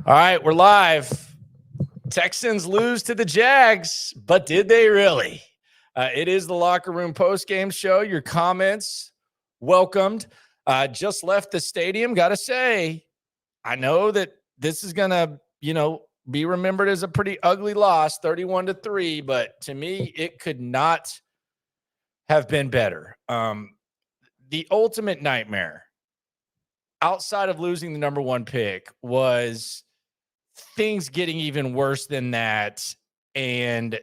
All right, we're live. Texans lose to the Jags, but did they really? It is the Locker Room post-game show. Your comments welcomed. Just left the stadium. Got to say, I know that this is going to, be remembered as a pretty ugly loss, 31-3, but to me, it could not have been better. The ultimate nightmare outside of losing the number one pick was things getting even worse than that, and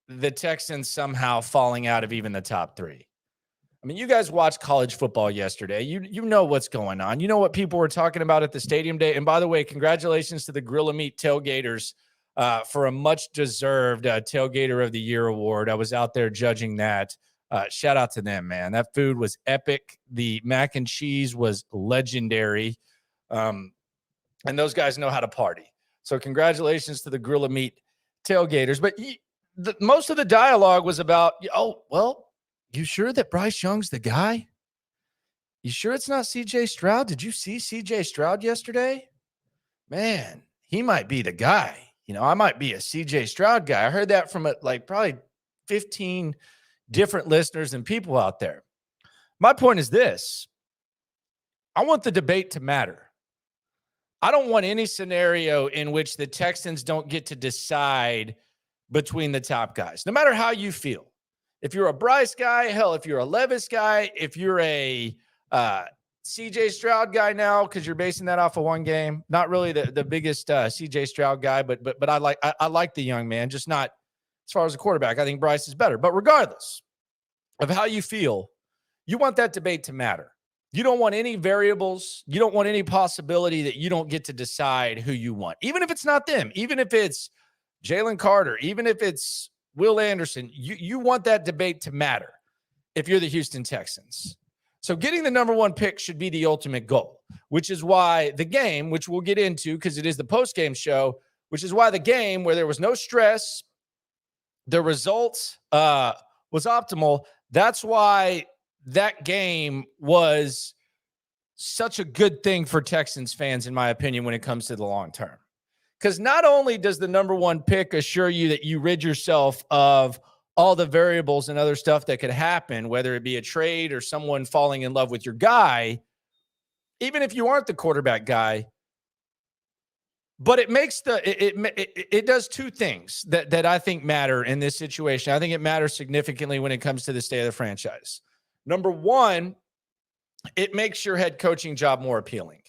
the Texans somehow falling out of even the top three. I mean, you guys watched college football yesterday. You know what's going on. You know what people were talking about at the stadium day. And by the way, congratulations to the Grill and Meat Tailgaters for a much-deserved Tailgater of the Year award. I was out there judging that. Shout out to them, man. That food was epic. The mac and cheese was legendary. And those guys know how to party. So congratulations to the Grill and Meat Tailgaters. But most of the dialogue was about, you sure that Bryce Young's the guy? You sure it's not C.J. Stroud? Did you see C.J. Stroud yesterday? Man, he might be the guy. I might be a C.J. Stroud guy. I heard that from probably 15 different listeners and people out there. My point is this. I want the debate to matter. I don't want any scenario in which the Texans don't get to decide between the top guys, no matter how you feel. If you're a Bryce guy, hell, if you're a Levis guy, if you're a CJ Stroud guy now, because you're basing that off of one game, not really the biggest CJ Stroud guy, but I like the young man, just not as far as a quarterback. I think Bryce is better. But regardless of how you feel, you want that debate to matter. You don't want any variables. You don't want any possibility that you don't get to decide who you want, even if it's not them, even if it's Jalen Carter, even if it's Will Anderson. You want that debate to matter if you're the Houston Texans. So getting the number one pick should be the ultimate goal, which is why the game, which we'll get into because it is the post-game show, which is why the game where there was no stress, the result was optimal. That's why that game was such a good thing for Texans fans, in my opinion, when it comes to the long term. Because not only does the number one pick assure you that you rid yourself of all the variables and other stuff that could happen, whether it be a trade or someone falling in love with your guy, even if you aren't the quarterback guy, but it makes it does two things that I think matter in this situation. I think it matters significantly when it comes to the state of the franchise. Number one, it makes your head coaching job more appealing.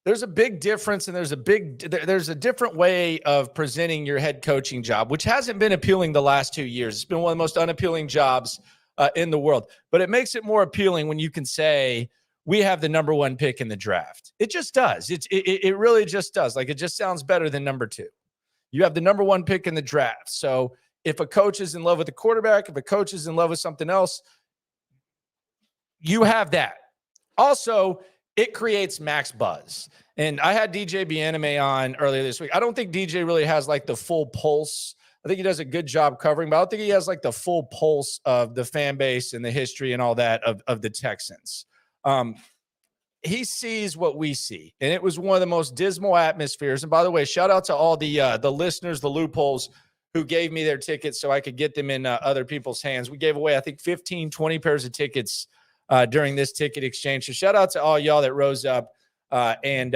There's a big difference, and there's a different way of presenting your head coaching job, which hasn't been appealing the last 2 years. It's been one of the most unappealing jobs in the world. But it makes it more appealing when you can say, we have the number one pick in the draft. It just does. It really just does. Like, it just sounds better than number two. You have the number one pick in the draft. So if a coach is in love with the quarterback, if a coach is in love with something else, you have that. Also, it creates max buzz. And I had DJ Bieneme on earlier this week. I don't think DJ really has like the full pulse. I think he does a good job covering, but I don't think he has like the full pulse of the fan base and the history and all that of the Texans. He sees what we see, and it was one of the most dismal atmospheres. And by the way, shout out to all the listeners, the loopholes who gave me their tickets so I could get them in other people's hands. We gave away, I think, 15, 20 pairs of tickets during this ticket exchange. So shout out to all y'all that rose up and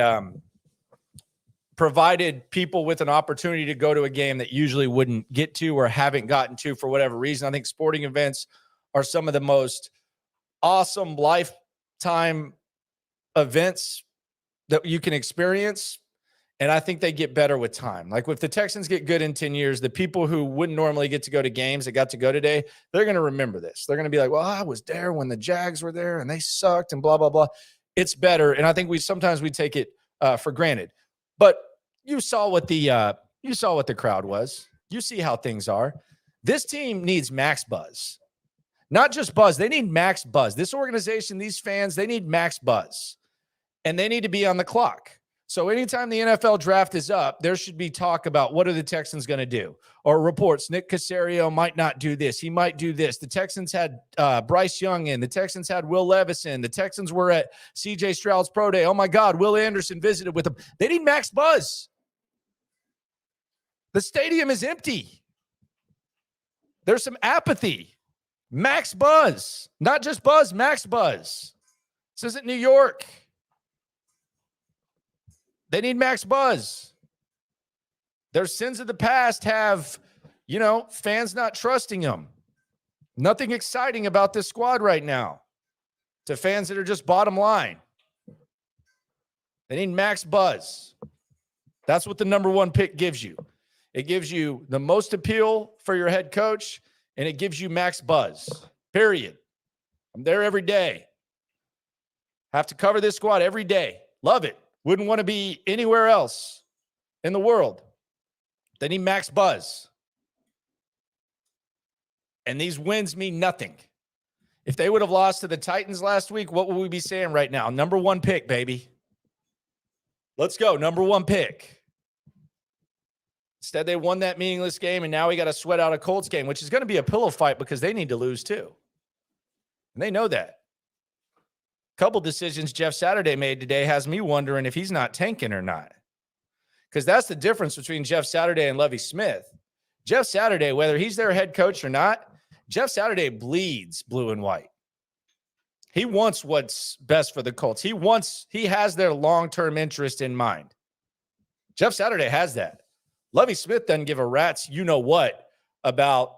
provided people with an opportunity to go to a game that usually wouldn't get to or haven't gotten to for whatever reason. I think sporting events are some of the most awesome lifetime events that you can experience. And I think they get better with time. Like, if the Texans get good in 10 years, the people who wouldn't normally get to go to games that got to go today, they're going to remember this. They're going to be like, well, I was there when the Jags were there and they sucked and blah, blah, blah. It's better. And I think sometimes we take it for granted. But you saw what the crowd was. You see how things are. This team needs max buzz. Not just buzz. They need max buzz. This organization, these fans, they need max buzz. And they need to be on the clock. So anytime the NFL draft is up, there should be talk about what are the Texans going to do, or reports Nick Caserio might not do this. He might do this. The Texans had Bryce Young in. The Texans had Will Levis in. The Texans were at CJ Stroud's pro day. Oh my God, Will Anderson visited with them. They need Max Buzz. The stadium is empty. There's some apathy. Max Buzz, not just Buzz, Max Buzz. This isn't New York. They need Max Buzz. Their sins of the past have, fans not trusting them. Nothing exciting about this squad right now to fans that are just bottom line. They need Max Buzz. That's what the number one pick gives you. It gives you the most appeal for your head coach, and it gives you Max Buzz, period. I'm there every day. Have to cover this squad every day. Love it. Wouldn't want to be anywhere else in the world. They need Max Buzz. And these wins mean nothing. If they would have lost to the Titans last week, what would we be saying right now? Number one pick, baby. Let's go. Number one pick. Instead, they won that meaningless game, and now we got to sweat out a Colts game, which is going to be a pillow fight because they need to lose too. And they know that. Couple decisions Jeff Saturday made today has me wondering if he's not tanking or not. Because that's the difference between Jeff Saturday and Lovie Smith. Jeff Saturday, whether he's their head coach or not, Jeff Saturday bleeds blue and white. He wants what's best for the Colts. He has their long-term interest in mind. Jeff Saturday has that. Lovie Smith doesn't give a rat's you-know-what about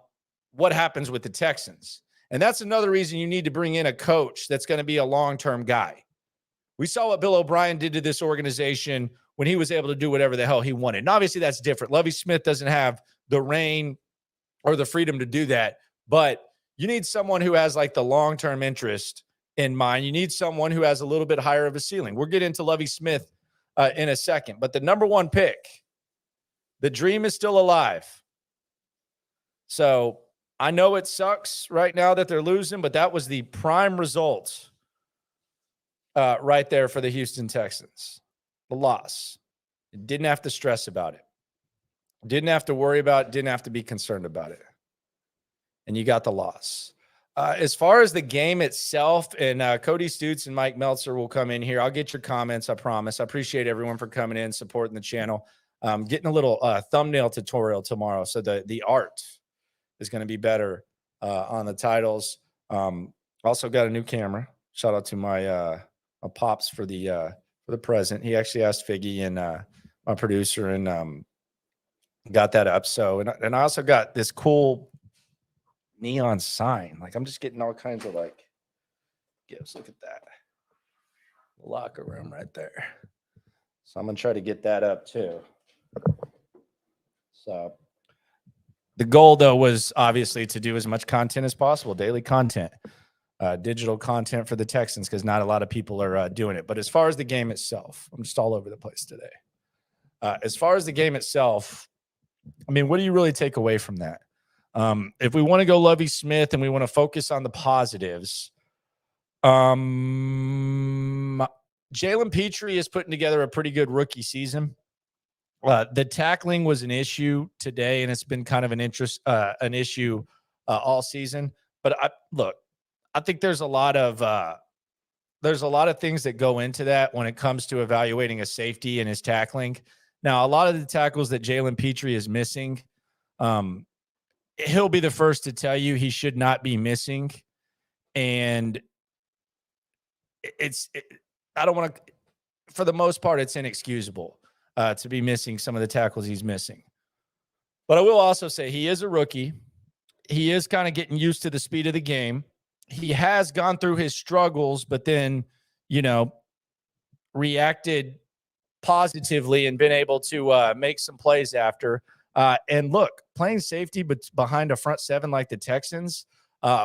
what happens with the Texans. And that's another reason you need to bring in a coach that's going to be a long-term guy. We saw what Bill O'Brien did to this organization when he was able to do whatever the hell he wanted. And obviously that's different. Lovie Smith doesn't have the reign or the freedom to do that. But you need someone who has like the long-term interest in mind. You need someone who has a little bit higher of a ceiling. We'll get into Lovie Smith in a second. But the number one pick, the dream is still alive. So I know it sucks right now that they're losing, but that was the prime result right there for the Houston Texans. The loss. Didn't have to stress about it. Didn't have to worry about it. Didn't have to be concerned about it. And you got the loss. As far as the game itself, and Cody Stoots and Mike Meltzer will come in here. I'll get your comments, I promise. I appreciate everyone for coming in, supporting the channel. Getting a little thumbnail tutorial tomorrow. So the art is going to be better on the titles. Also got a new camera. Shout out to my pops for the present. He actually asked Figgy and my producer and got that up. So and I also got this cool neon sign. Like I'm just getting all kinds of gifts. Look at that. The locker room right there. So I'm gonna try to get that up too. So the goal, though, was obviously to do as much content as possible, daily content, digital content for the Texans, because not a lot of people are doing it. But as far as the game itself, I'm just all over the place today. As far as the game itself, I mean, what do you really take away from that? If we want to go Lovie Smith and we want to focus on the positives, Jalen Petrie is putting together a pretty good rookie season. The tackling was an issue today, and it's been kind of an issue all season. But I think there's a lot of things that go into that when it comes to evaluating a safety and his tackling. Now, a lot of the tackles that Jalen Petrie is missing, he'll be the first to tell you he should not be missing, and I don't want to. For the most part, it's inexcusable. To be missing some of the tackles he's missing. But I will also say he is a rookie. He is kind of getting used to the speed of the game. He has gone through his struggles, but then, reacted positively and been able to make some plays after. And look, playing safety but behind a front seven like the Texans,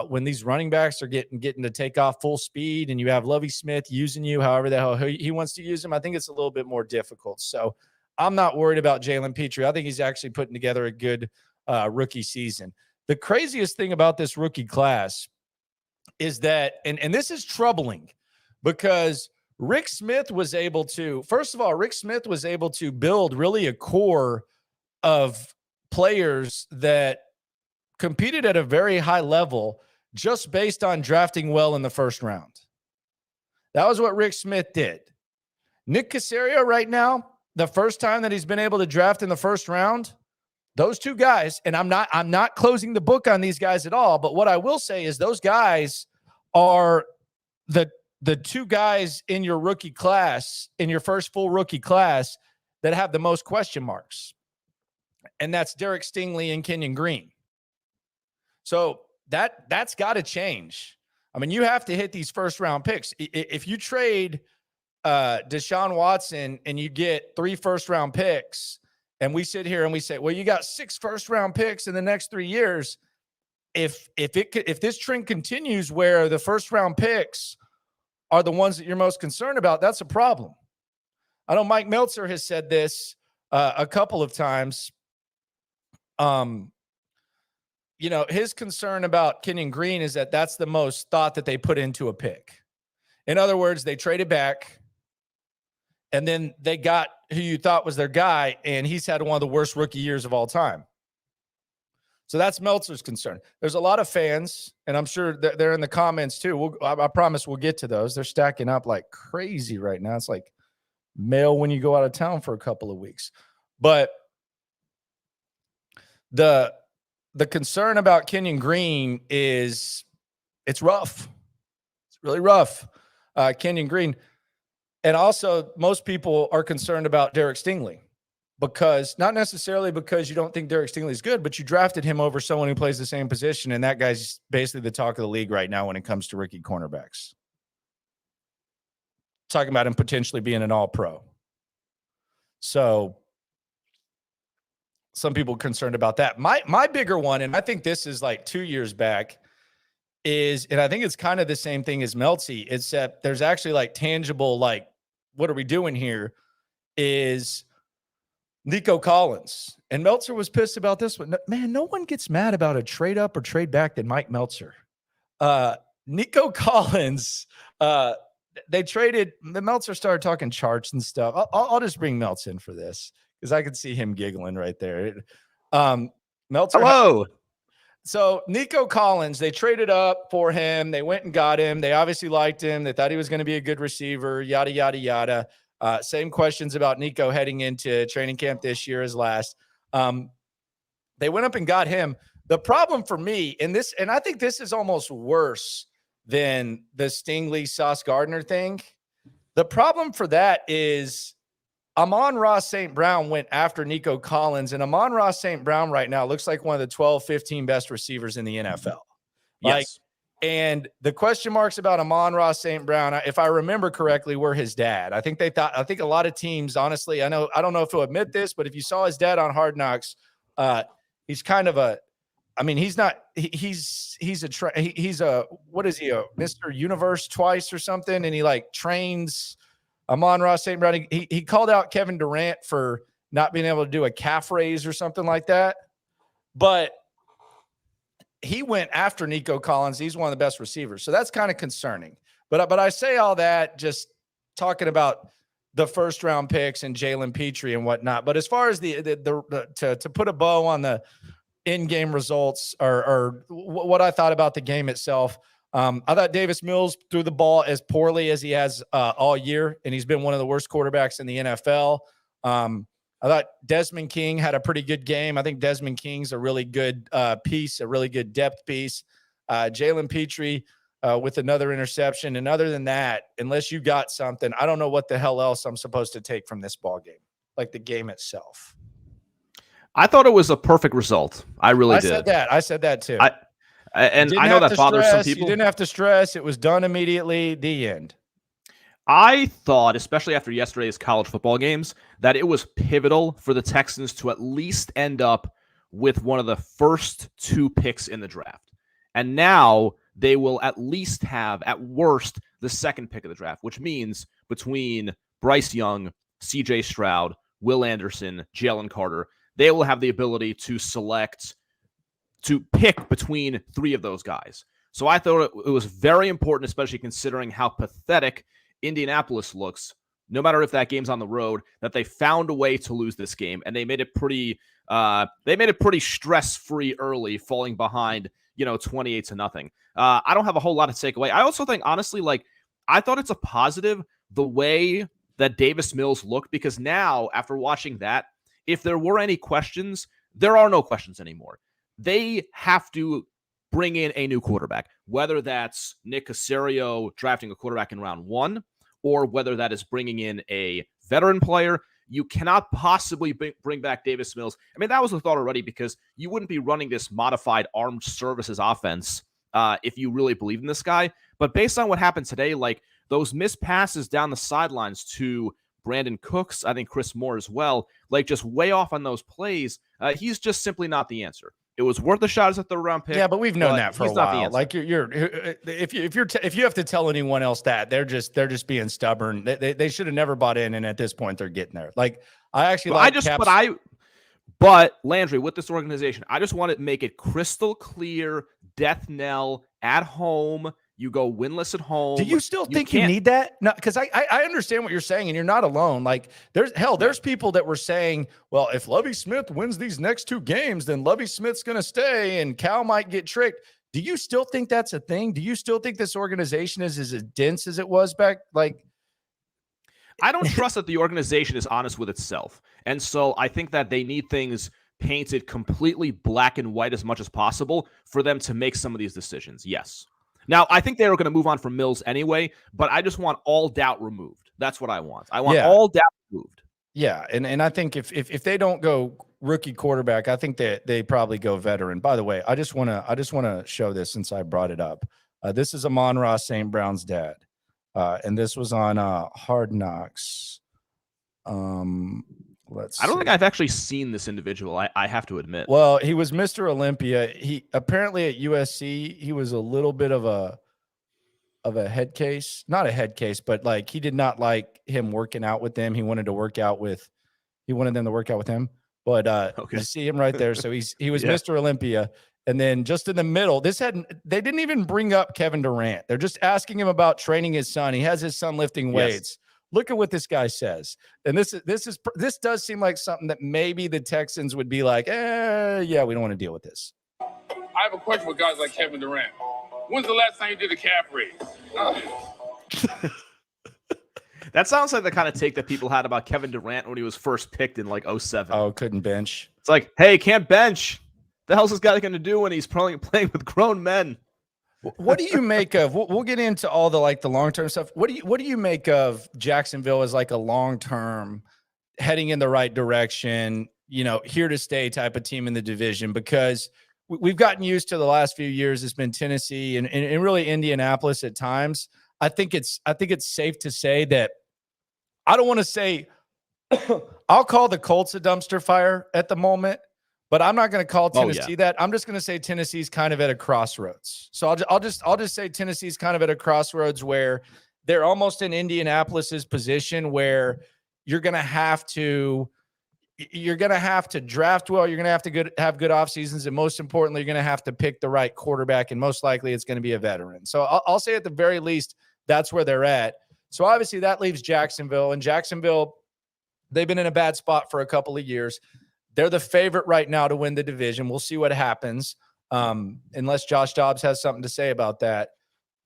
when these running backs are getting to take off full speed and you have Lovie Smith using you however the hell he wants to use him, I think it's a little bit more difficult. So I'm not worried about Jalen Petrie. I think he's actually putting together a good rookie season. The craziest thing about this rookie class is that, and this is troubling because Rick Smith was able to, first of all, Rick Smith was able to build really a core of players that competed at a very high level just based on drafting well in the first round. That was what Rick Smith did. Nick Caserio right now, the first time that he's been able to draft in the first round, those two guys, and I'm not closing the book on these guys at all, but what I will say is those guys are the two guys in your rookie class, in your first full rookie class, that have the most question marks. And that's Derek Stingley and Kenyon Green. So that's got to change. I mean, you have to hit these first round picks. If you trade Deshaun Watson and you get 3 first round picks, and we sit here and we say, well, you got 6 first round picks in the next 3 years. If this trend continues where the first round picks are the ones that you're most concerned about, that's a problem. I know Mike Meltzer has said this a couple of times. His concern about Kenyon Green is that that's the most thought that they put into a pick. In other words, they traded back, and then they got who you thought was their guy, and he's had one of the worst rookie years of all time. So that's Meltzer's concern. There's a lot of fans, and I'm sure they're in the comments too. I promise we'll get to those. They're stacking up like crazy right now. It's like mail when you go out of town for a couple of weeks. But the concern about Kenyon Green is it's rough. It's really rough. Kenyon Green. And also, most people are concerned about Derek Stingley. Because not necessarily because you don't think Derek Stingley is good, but you drafted him over someone who plays the same position, and that guy's basically the talk of the league right now when it comes to rookie cornerbacks. Talking about him potentially being an all-pro. So some people are concerned about that. My bigger one, and I think this is like 2 years back, is, and I think it's kind of the same thing as Meltzy, except there's actually like tangible, like, what are we doing here, is Nico Collins. And Meltzer was pissed about this one. Man, no one gets mad about a trade up or trade back than Mike Meltzer. Nico Collins, they traded, the Meltzer started talking charts and stuff. I'll just bring Meltz in for this because I could see him giggling right there. Meltzer. Hello. So Nico Collins, they traded up for him. They went and got him. They obviously liked him. They thought he was going to be a good receiver, yada, yada, yada. Same questions about Nico heading into training camp this year as last. They went up and got him. The problem for me, and I think this is almost worse than the Stingley Sauce Gardner thing. The problem for that is Amon-Ra St. Brown went after Nico Collins, and Amon-Ra St. Brown right now looks like one of the 12, 15 best receivers in the NFL. Yes. And the question marks about Amon-Ra St. Brown, if I remember correctly, were his dad. I think a lot of teams, honestly, I don't know if he'll admit this, but if you saw his dad on Hard Knocks, he's kind of he's what is he, a Mr. Universe twice or something? And he like trains Amon-Ra St. Brown. He called out Kevin Durant for not being able to do a calf raise or something like that. But he went after Nico Collins. He's one of the best receivers. So that's kind of concerning. But I say all that just talking about the first round picks and Jalen Petrie and whatnot. But as far as to put a bow on the in-game results or what I thought about the game itself, I thought Davis Mills threw the ball as poorly as he has all year, and he's been one of the worst quarterbacks in the NFL. I thought Desmond King had a pretty good game. I think Desmond King's a really good piece, a really good depth piece. Jalen Petrie with another interception. And other than that, unless you got something, I don't know what the hell else I'm supposed to take from this ball game, like the game itself. I thought it was a perfect result. I really did. I said that too. I know that bothers some people. You didn't have to stress. It was done immediately. The end. I thought, especially after yesterday's college football games, that it was pivotal for the Texans to at least end up with one of the first 2 picks in the draft. And now they will at least have, at worst, the second pick of the draft, which means between Bryce Young, CJ Stroud, Will Anderson, Jalen Carter, they will have the ability to pick between 3 of those guys. So I thought it was very important, especially considering how pathetic Indianapolis looks, no matter if that game's on the road, that they found a way to lose this game, and they made it pretty stress-free early, falling behind, 28-0. I don't have a whole lot to take away. I also think, honestly, I thought it's a positive the way that Davis Mills looked, because now, after watching that, if there were any questions, there are no questions anymore. They have to bring in a new quarterback, whether that's Nick Caserio drafting a quarterback in round 1, or whether that is bringing in a veteran player. You cannot possibly bring back Davis Mills. I mean, that was the thought already, because you wouldn't be running this modified armed services offense if you really believe in this guy. But based on what happened today, those missed passes down the sidelines to Brandon Cooks, I think Chris Moore as well, just way off on those plays, he's just simply not the answer. It was worth a shot as a third-round pick. Yeah, but we've known that for a while. If you have to tell anyone else that, they're just being stubborn. They should have never bought in, and at this point, they're getting there. But Landry, with this organization, I just want to make it crystal clear: death knell at home. You go winless at home. Do you still think you need that? No, because I understand what you're saying, and you're not alone. There's people that were saying, well, if Lovie Smith wins these next 2 games, then Lovie Smith's going to stay, and Cal might get tricked. Do you still think that's a thing? Do you still think this organization is as dense as it was back? I don't trust that the organization is honest with itself, and so I think that they need things painted completely black and white as much as possible for them to make some of these decisions. Yes. Now, I think they were going to move on from Mills anyway, but I just want all doubt removed. That's what I want. I want all doubt removed. Yeah, and I think if they don't go rookie quarterback, I think they probably go veteran. By the way, I just want to show this since I brought it up. This is Amon-Ra St. Brown's dad, and this was on Hard Knocks. I don't think I've actually seen this individual. I have to admit. Well, he was Mr. Olympia. He apparently at USC, he was a little bit of a head case, not a head case, but he did not like him working out with them. He wanted them to work out with him. But okay. You see him right there. So he was Mr. Olympia. And then just in the middle, they didn't even bring up Kevin Durant. They're just asking him about training his son. He has his son lifting weights. Yes. Look at what this guy says. And this does seem like something that maybe the Texans would be like, yeah, we don't want to deal with this. I have a question for guys like Kevin Durant. When's the last time you did a calf raise? That sounds like the kind of take that people had about Kevin Durant when he was first picked in 2007. Oh, couldn't bench. It's like, hey, can't bench. The hell's this guy going to do when he's playing with grown men? What do you make of? We'll get into all the long-term stuff. What do you make of Jacksonville as a long-term, heading in the right direction, here to stay type of team in the division? Because we've gotten used to the last few years. It's been Tennessee and really Indianapolis at times. I think it's safe to say that I don't want to say I'll call the Colts a dumpster fire at the moment. But I'm not going to call Tennessee that. I'm just going to say Tennessee's kind of at a crossroads. So I'll just say Tennessee's kind of at a crossroads where they're almost in Indianapolis's position, where you're going to have to draft well. You're going to have to have good off seasons, and most importantly, you're going to have to pick the right quarterback. And most likely, it's going to be a veteran. So I'll say at the very least, that's where they're at. So obviously, that leaves Jacksonville, and Jacksonville, they've been in a bad spot for a couple of years. They're the favorite right now to win the division. We'll see what happens, unless Josh Dobbs has something to say about that.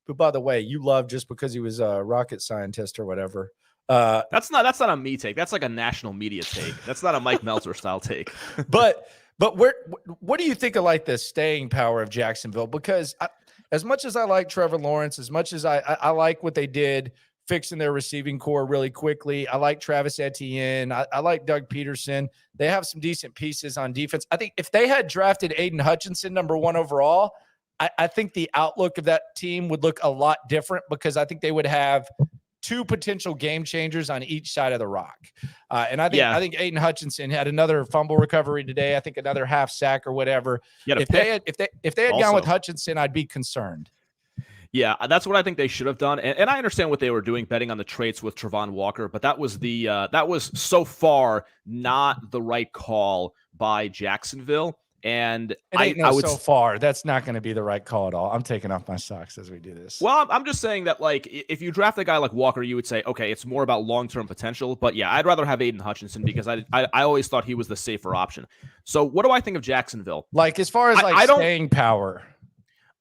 But by the way, you love just because he was a rocket scientist or whatever. That's not a me take. That's like a national media take. That's not a Mike Meltzer style take. But what do you think of the staying power of Jacksonville? Because as much as I like Trevor Lawrence, as much as I like what they did fixing their receiving core really quickly. I like Travis Etienne. I like Doug Peterson. They have some decent pieces on defense. I think if they had drafted Aiden Hutchinson number 1 overall, I think the outlook of that team would look a lot different, because I think they would have 2 potential game changers on each side of the rock. And I think Aiden Hutchinson had another fumble recovery today. I think another half sack or whatever. If they had gone with Hutchinson, I'd be concerned. Yeah, that's what I think they should have done. And I understand what they were doing, betting on the traits with Travon Walker, but that was so far not the right call by Jacksonville. And It ain't no so far. That's not going to be the right call at all. I'm taking off my socks as we do this. Well, I'm just saying that, like, if you draft a guy like Walker, you would say, okay, it's more about long-term potential. But yeah, I'd rather have Aiden Hutchinson because I always thought he was the safer option. So what do I think of Jacksonville? Like, as far as staying power.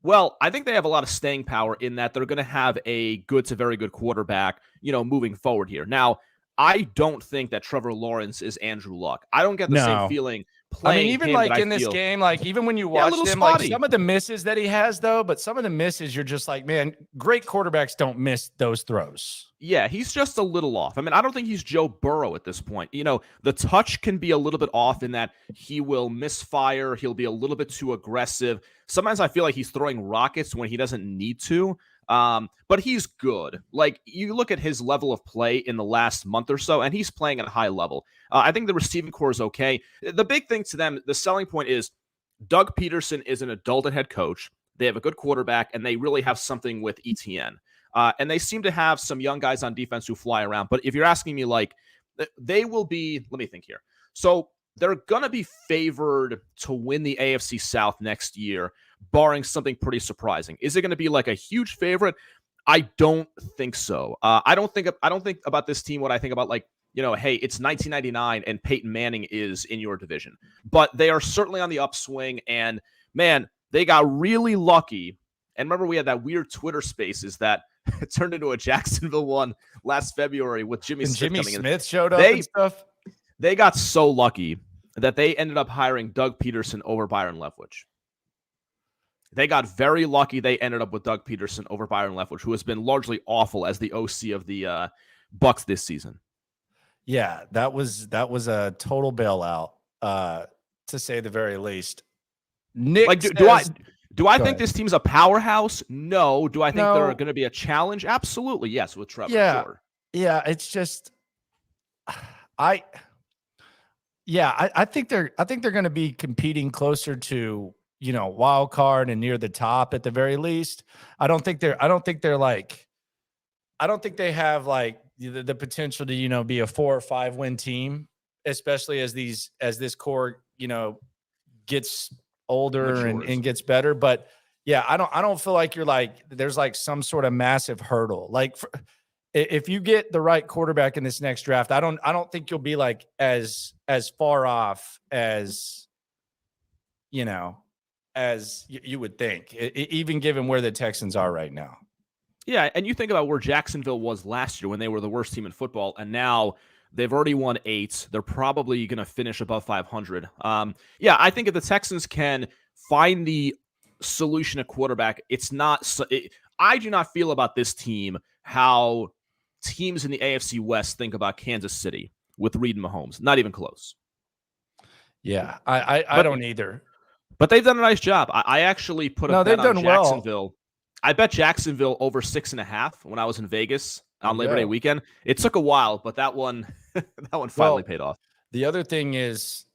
Well, I think they have a lot of staying power in that they're going to have a good to very good quarterback, moving forward here. Now, I don't think that Trevor Lawrence is Andrew Luck. I don't get the same feeling. Even like in this game, like even when you watch him, like some of the misses that he has, though, but some of the misses, you're just like, man, great quarterbacks don't miss those throws. Yeah, he's just a little off. I mean, I don't think he's Joe Burrow at this point. The touch can be a little bit off in that he will misfire. He'll be a little bit too aggressive. Sometimes I feel like he's throwing rockets when he doesn't need to. But he's good. Like, you look at his level of play in the last month or so, and he's playing at a high level. I think the receiving core is okay. The big thing to them, the selling point is Doug Peterson is an adult head coach. They have a good quarterback, and they really have something with ETN. And they seem to have some young guys on defense who fly around. But if you're asking me, like, they will be, let me think here. So they're going to be favored to win the AFC South next year, barring something pretty surprising. Is it going to be like a huge favorite? I don't think so. I don't think about this team what I think about, like, hey, it's 1999 and Peyton Manning is in your division. But they are certainly on the upswing, and man, they got really lucky. And remember, we had that weird Twitter Spaces that turned into a Jacksonville one last February with Jimmy Smith coming in. Smith showed up and stuff. They got so lucky that they ended up hiring Doug Peterson over Byron Leftwich. They got very lucky. They ended up with Doug Peterson over Byron Leftwich, who has been largely awful as the OC of the Bucs this season. Yeah, that was a total bailout, to say the very least. Nick, like, do I think this team's a powerhouse? No. Do I think they're going to be a challenge? Absolutely, yes. With Trevor. Yeah, sure. Yeah. It's just, I think they're going to be competing closer to, wild card and near the top at the very least. I don't think they have like the potential to, be a 4 or 5 win team, especially as this core, gets older and gets better. But yeah, I don't feel like there's like some sort of massive hurdle. Like, if you get the right quarterback in this next draft, I don't think you'll be like as far off as, as you would think, even given where the Texans are right now. Yeah, and you think about where Jacksonville was last year when they were the worst team in football, and now they've already won 8. They're probably going to finish above 500. Yeah, I think if the Texans can find the solution at quarterback, I do not feel about this team how teams in the AFC West think about Kansas City with Reed and Mahomes. Not even close. Yeah, I don't either. But they've done a nice job. I actually put a bet on Jacksonville. Well. I bet Jacksonville over 6.5 when I was in Vegas on Labor Day weekend. It took a while, but that one finally paid off. The other thing is,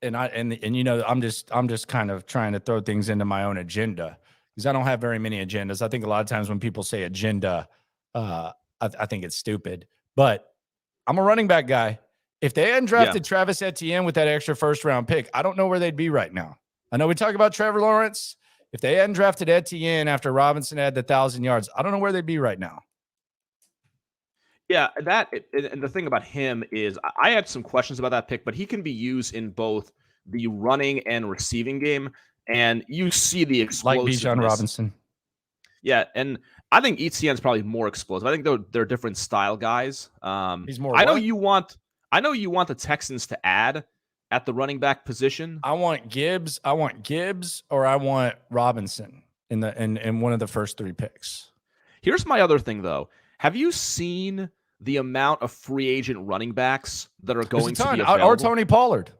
I'm just kind of trying to throw things into my own agenda because I don't have very many agendas. I think a lot of times when people say agenda, I think it's stupid. But I'm a running back guy. If they hadn't drafted Travis Etienne with that extra first-round pick, I don't know where they'd be right now. I know we talk about Trevor Lawrence. If they hadn't drafted Etienne after Robinson had the 1,000 yards, I don't know where they'd be right now. Yeah, and the thing about him is I had some questions about that pick, but he can be used in both the running and receiving game, and you see the explosiveness. Like Bijan Robinson. Yeah, and I think Etienne's probably more explosive. I think they're different style guys. He's more. I know you want the Texans to add at the running back position. I want Gibbs, or I want Robinson in one of the first 3 picks. Here's my other thing, though. Have you seen the amount of free agent running backs that are going to be available? Or Tony Pollard.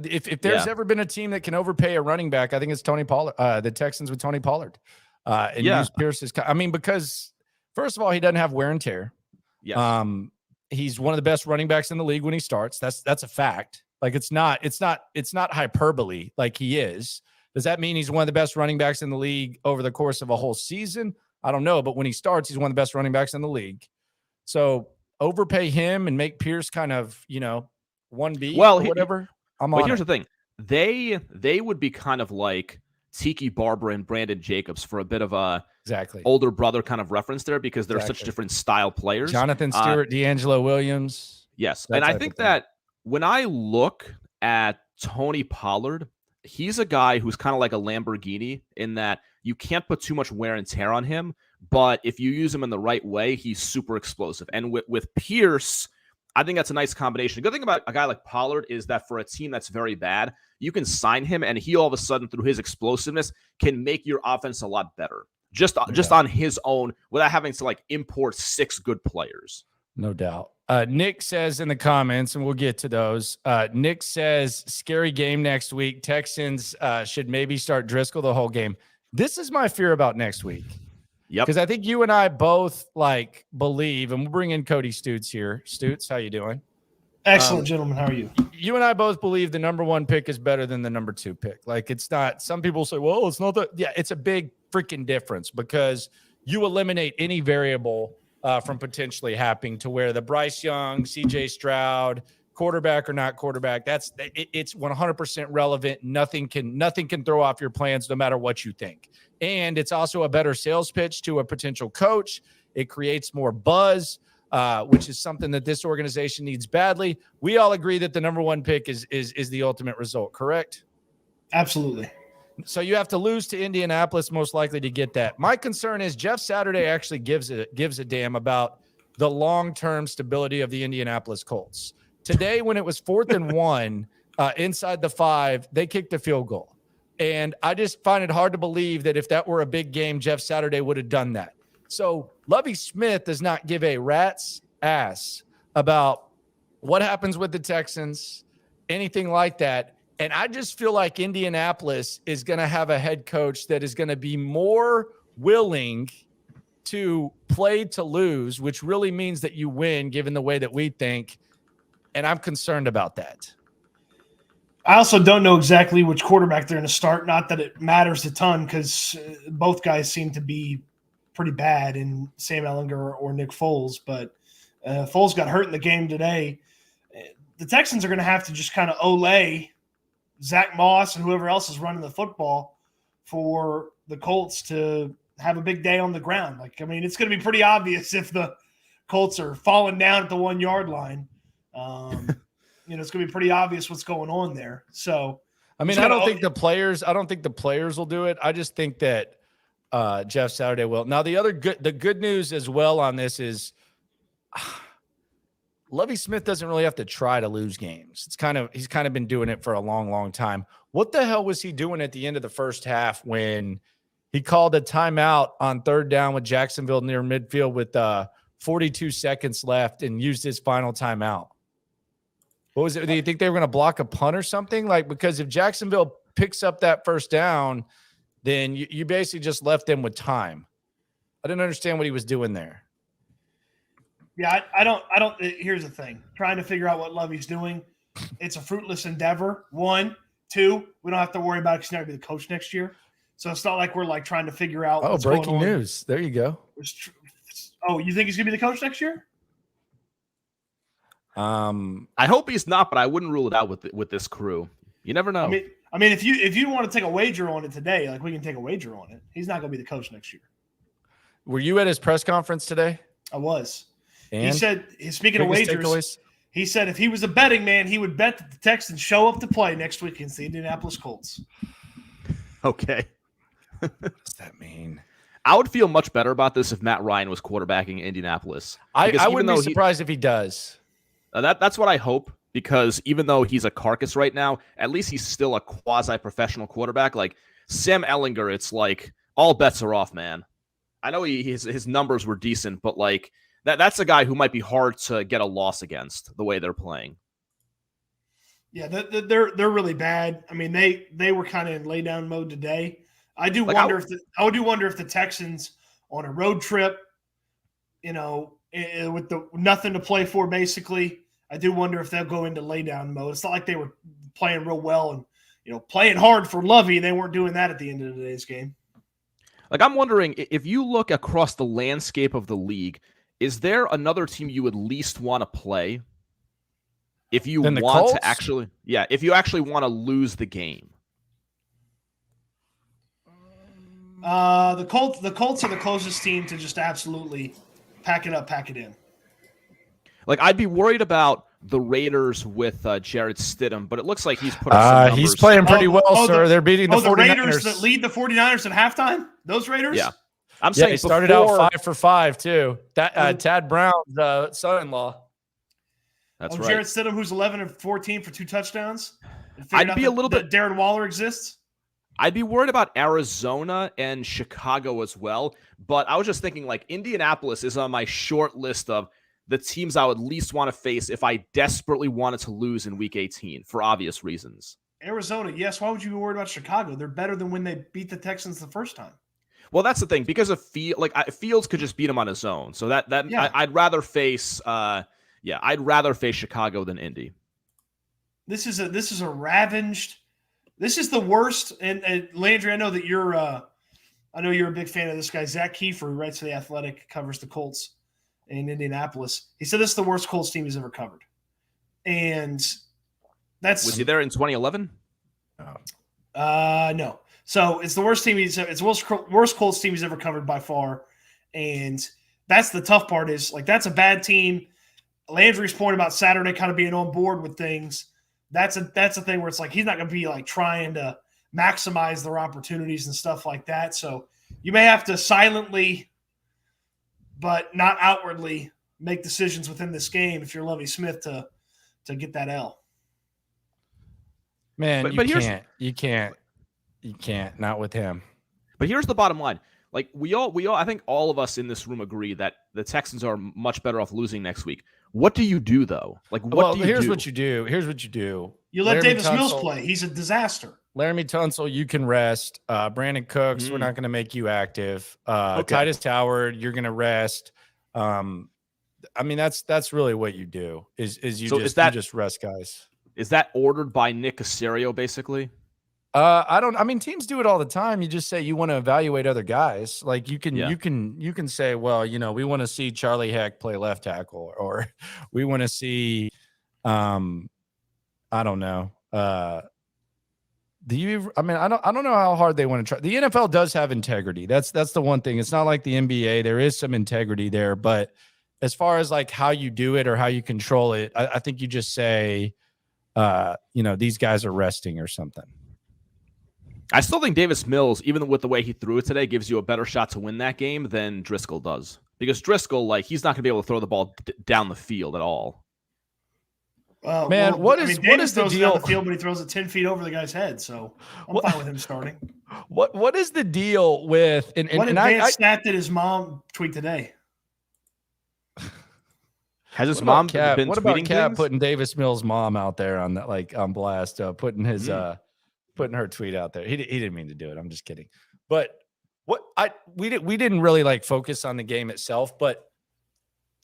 If there's ever been a team that can overpay a running back, I think it's Tony Pollard. The Texans with Tony Pollard. And use Pierce's. Because first of all, he doesn't have wear and tear. Yes. He's one of the best running backs in the league when he starts. That's a fact. Like, it's not hyperbole like he is. Does that mean he's one of the best running backs in the league over the course of a whole season? I don't know, but when he starts, he's one of the best running backs in the league. So overpay him and make Pierce kind of, 1B or whatever. Here's the thing. they would be kind of like Tiki Barber and Brandon Jacobs for a bit of a older brother kind of reference there because they're such different style players. Jonathan Stewart, D'Angelo Williams. Yes. And I think that when I look at Tony Pollard, he's a guy who's kind of like a Lamborghini in that you can't put too much wear and tear on him, but if you use him in the right way, he's super explosive. And with Pierce, I think that's a nice combination. The good thing about a guy like Pollard is that for a team that's very bad, you can sign him and he all of a sudden, through his explosiveness, can make your offense a lot better. Just on his own without having to like import 6 good players. No doubt. Nick says in the comments, and we'll get to those. Nick says, scary game next week. Texans should maybe start Driscoll the whole game. This is my fear about next week. Yep. Because I think you and I both believe, and we'll bring in Cody Stoots here. Stoots, how you doing? Excellent, gentlemen. How are you? You and I both believe the number 1 pick is better than the number 2 pick. Like, it's not. Some people say, well, it's not that. Yeah, it's a big freaking difference because you eliminate any variable from potentially happening to where the Bryce Young, CJ Stroud, quarterback or not quarterback, it's 100% relevant. Nothing can throw off your plans no matter what you think. And it's also a better sales pitch to a potential coach. It creates more buzz, which is something that this organization needs badly. We all agree that the number 1 pick is the ultimate result, correct? Absolutely. So you have to lose to Indianapolis most likely to get that. My concern is Jeff Saturday actually gives a damn about the long-term stability of the Indianapolis Colts. Today, when it was 4th and 1 inside the 5, they kicked a field goal. And I just find it hard to believe that if that were a big game, Jeff Saturday would have done that. So Lovie Smith does not give a rat's ass about what happens with the Texans, anything like that. And I just feel like Indianapolis is going to have a head coach that is going to be more willing to play to lose, which really means that you win given the way that we think. And I'm concerned about that. I also don't know exactly which quarterback they're going to start. Not that it matters a ton because both guys seem to be pretty bad in Sam Ehlinger or Nick Foles. But Foles got hurt in the game today. The Texans are going to have to just kind of olay Zach Moss and whoever else is running the football for the Colts to have a big day on the ground. Like, I mean, it's going to be pretty obvious if the Colts are falling down at the 1-yard line. It's going to be pretty obvious what's going on there. So, I mean, I don't think the players will do it. I just think that Jeff Saturday will. Now, the good news as well on this is Lovie Smith doesn't really have to try to lose games. He's kind of been doing it for a long, long time. What the hell was he doing at the end of the first half when he called a timeout on 3rd down with Jacksonville near midfield with 42 seconds left and used his final timeout? What was it? Do you think they were going to block a punt or something? Because if Jacksonville picks up that first down, then you basically just left them with time. I didn't understand what he was doing there. Yeah, I don't. Here's the thing: trying to figure out what Lovie's doing, it's a fruitless endeavor. 1, 2, we don't have to worry about it because he's not going to be the coach next year. So it's not like we're trying to figure out. Oh, breaking news! There you go. Oh, you think he's going to be the coach next year? I hope he's not, but I wouldn't rule it out with this crew. You never know. I mean, if you want to take a wager on it today, we can take a wager on it. He's not going to be the coach next year. Were you at his press conference today? I was. And he said, speaking of wagers, he said if he was a betting man, he would bet that the Texans show up to play next week against the Indianapolis Colts. Okay. What does that mean? I would feel much better about this if Matt Ryan was quarterbacking Indianapolis. I wouldn't be surprised if he does. That's what I hope, because even though he's a carcass right now, at least he's still a quasi-professional quarterback. Like Sam Ehlinger, it's like all bets are off, man. I know his numbers were decent, but that's a guy who might be hard to get a loss against the way they're playing. Yeah, they're really bad. I mean, they were kind of in lay down mode today. I do wonder if the Texans on a road trip, with the nothing to play for, basically, I do wonder if they'll go into lay down mode. It's not like they were playing real well and playing hard for Lovie. They weren't doing that at the end of today's game. I'm wondering if you look across the landscape of the league, is there another team you would least want to play? if you Then the want Colts? to actually, if you actually want to lose the game. The Colts are the closest team to just absolutely pack it up, pack it in. Like, I'd be worried about the Raiders with Jared Stidham, but it looks like he's put up some numbers. He's playing pretty well, sir. They're beating the 49ers. Raiders that lead the 49ers at halftime? Those Raiders? Yeah. I'm saying he started out 5 for 5 too. That Tad Brown's son-in-law. That's right. Jared Stidham, who's 11 and 14 for 2 touchdowns. I'd be a little bit. Darren Waller exists. I'd be worried about Arizona and Chicago as well. But I was just thinking, like, Indianapolis is on my short list of the teams I would least want to face if I desperately wanted to lose in Week 18 for obvious reasons. Arizona, yes. Why would you be worried about Chicago? They're better than when they beat the Texans the first time. Well, that's the thing, because of Fields could just beat him on his own. So I'd rather face I'd rather face Chicago than Indy. This is a ravaged. This is the worst. And Landry, I know that you're a big fan of this guy, Zach Kiefer, who writes for The Athletic, covers the Colts in Indianapolis. He said this is the worst Colts team he's ever covered. And was he there in 2011? No. So it's the worst team it's the worst Colts team he's ever covered by far. And that's the tough part is, like, that's a bad team. Landry's point about Saturday kind of being on board with things. That's a thing where it's like he's not going to be like trying to maximize their opportunities and stuff like that. So you may have to silently, but not outwardly, make decisions within this game if you're Lovie Smith to get that L. Man, you can't, not with him. But here's the bottom line. Like, we all, I think all of us in this room agree that the Texans are much better off losing next week. What do you do, though? Like, here's what you do. You let Davis Mills play. He's a disaster. Laramie Tunsil, you can rest. Brandon Cooks, we're not going to make you active. Titus Howard, you're going to rest. I mean, that's really what you do. You just rest guys. Is that ordered by Nick Caserio, basically? Teams do it all the time. You just say you want to evaluate other guys. Like you can say, well, we want to see Charlie Heck play left tackle, or we want to see, I don't know. I don't know how hard they want to try. The NFL does have integrity. That's the one thing. It's not like the NBA. There is some integrity there, but as far as like how you do it or how you control it, I think you just say, these guys are resting or something. I still think Davis Mills, even with the way he threw it today, gives you a better shot to win that game than Driscoll does. Because Driscoll, he's not going to be able to throw the ball down the field at all. What is the deal? Down the field, but he throws it 10 feet over the guy's head, so I'm fine with him starting. What is the deal with? What advanced stat did his mom tweet today? Has his mom been tweeting What about Cap things? putting Davis Mills' mom out there on that, on blast, putting his putting her tweet out there? He didn't mean to do it. I'm just kidding. But we didn't really focus on the game itself. But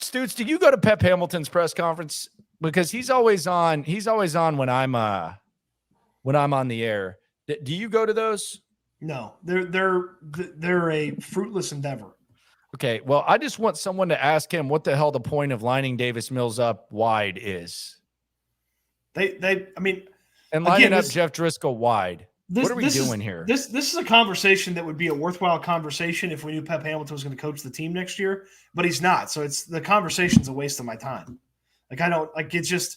Stoots, did you go to Pep Hamilton's press conference? Because he's always on when I'm on the air. Do you go to those? No, they're a fruitless endeavor. Okay, well, I just want someone to ask him what the hell the point of lining Davis Mills up wide is. And lining up Jeff Driscoll wide. What are we doing here? This is a conversation that would be a worthwhile conversation if we knew Pep Hamilton was going to coach the team next year, but he's not. So the conversation's a waste of my time. It's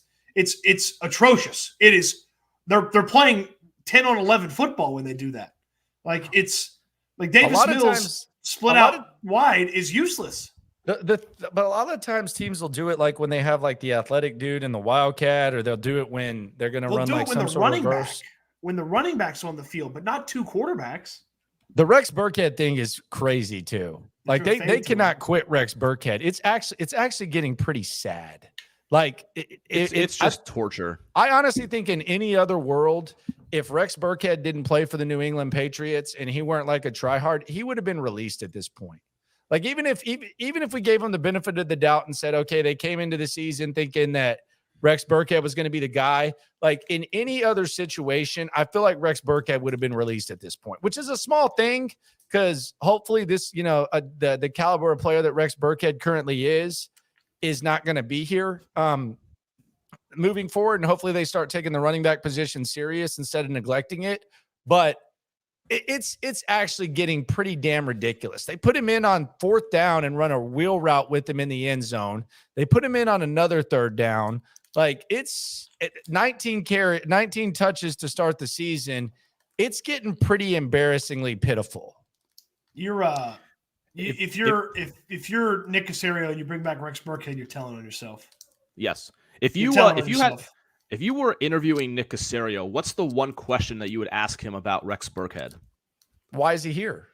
atrocious. It is. They're playing 10 on 11 football when they do that. Davis Mills split out wide is useless. But a lot of times teams will do it when they have the athletic dude and the wildcat, or they'll do it when they're going to run some sort of reverse. When the running back's on the field, but not 2 quarterbacks. The Rex Burkhead thing is crazy too. They cannot quit Rex Burkhead. It's actually getting pretty sad. It's just torture. I honestly think in any other world, if Rex Burkhead didn't play for the New England Patriots and he weren't a tryhard, he would have been released at this point. Even if we gave him the benefit of the doubt and said, okay, they came into the season thinking that Rex Burkhead was going to be the guy, in any other situation, I feel like Rex Burkhead would have been released at this point, which is a small thing because hopefully this, the caliber of player that Rex Burkhead currently is not going to be here. moving forward, and hopefully they start taking the running back position serious instead of neglecting it. But it's actually getting pretty damn ridiculous. They put him in on 4th down and run a wheel route with him in the end zone. They put him in on another 3rd down. Like, it's 19 touches to start the season. It's getting pretty embarrassingly pitiful. If you're Nick Caserio and you bring back Rex Burkhead, you're telling on yourself. Yes. If you were interviewing Nick Caserio, what's the one question that you would ask him about Rex Burkhead? Why is he here?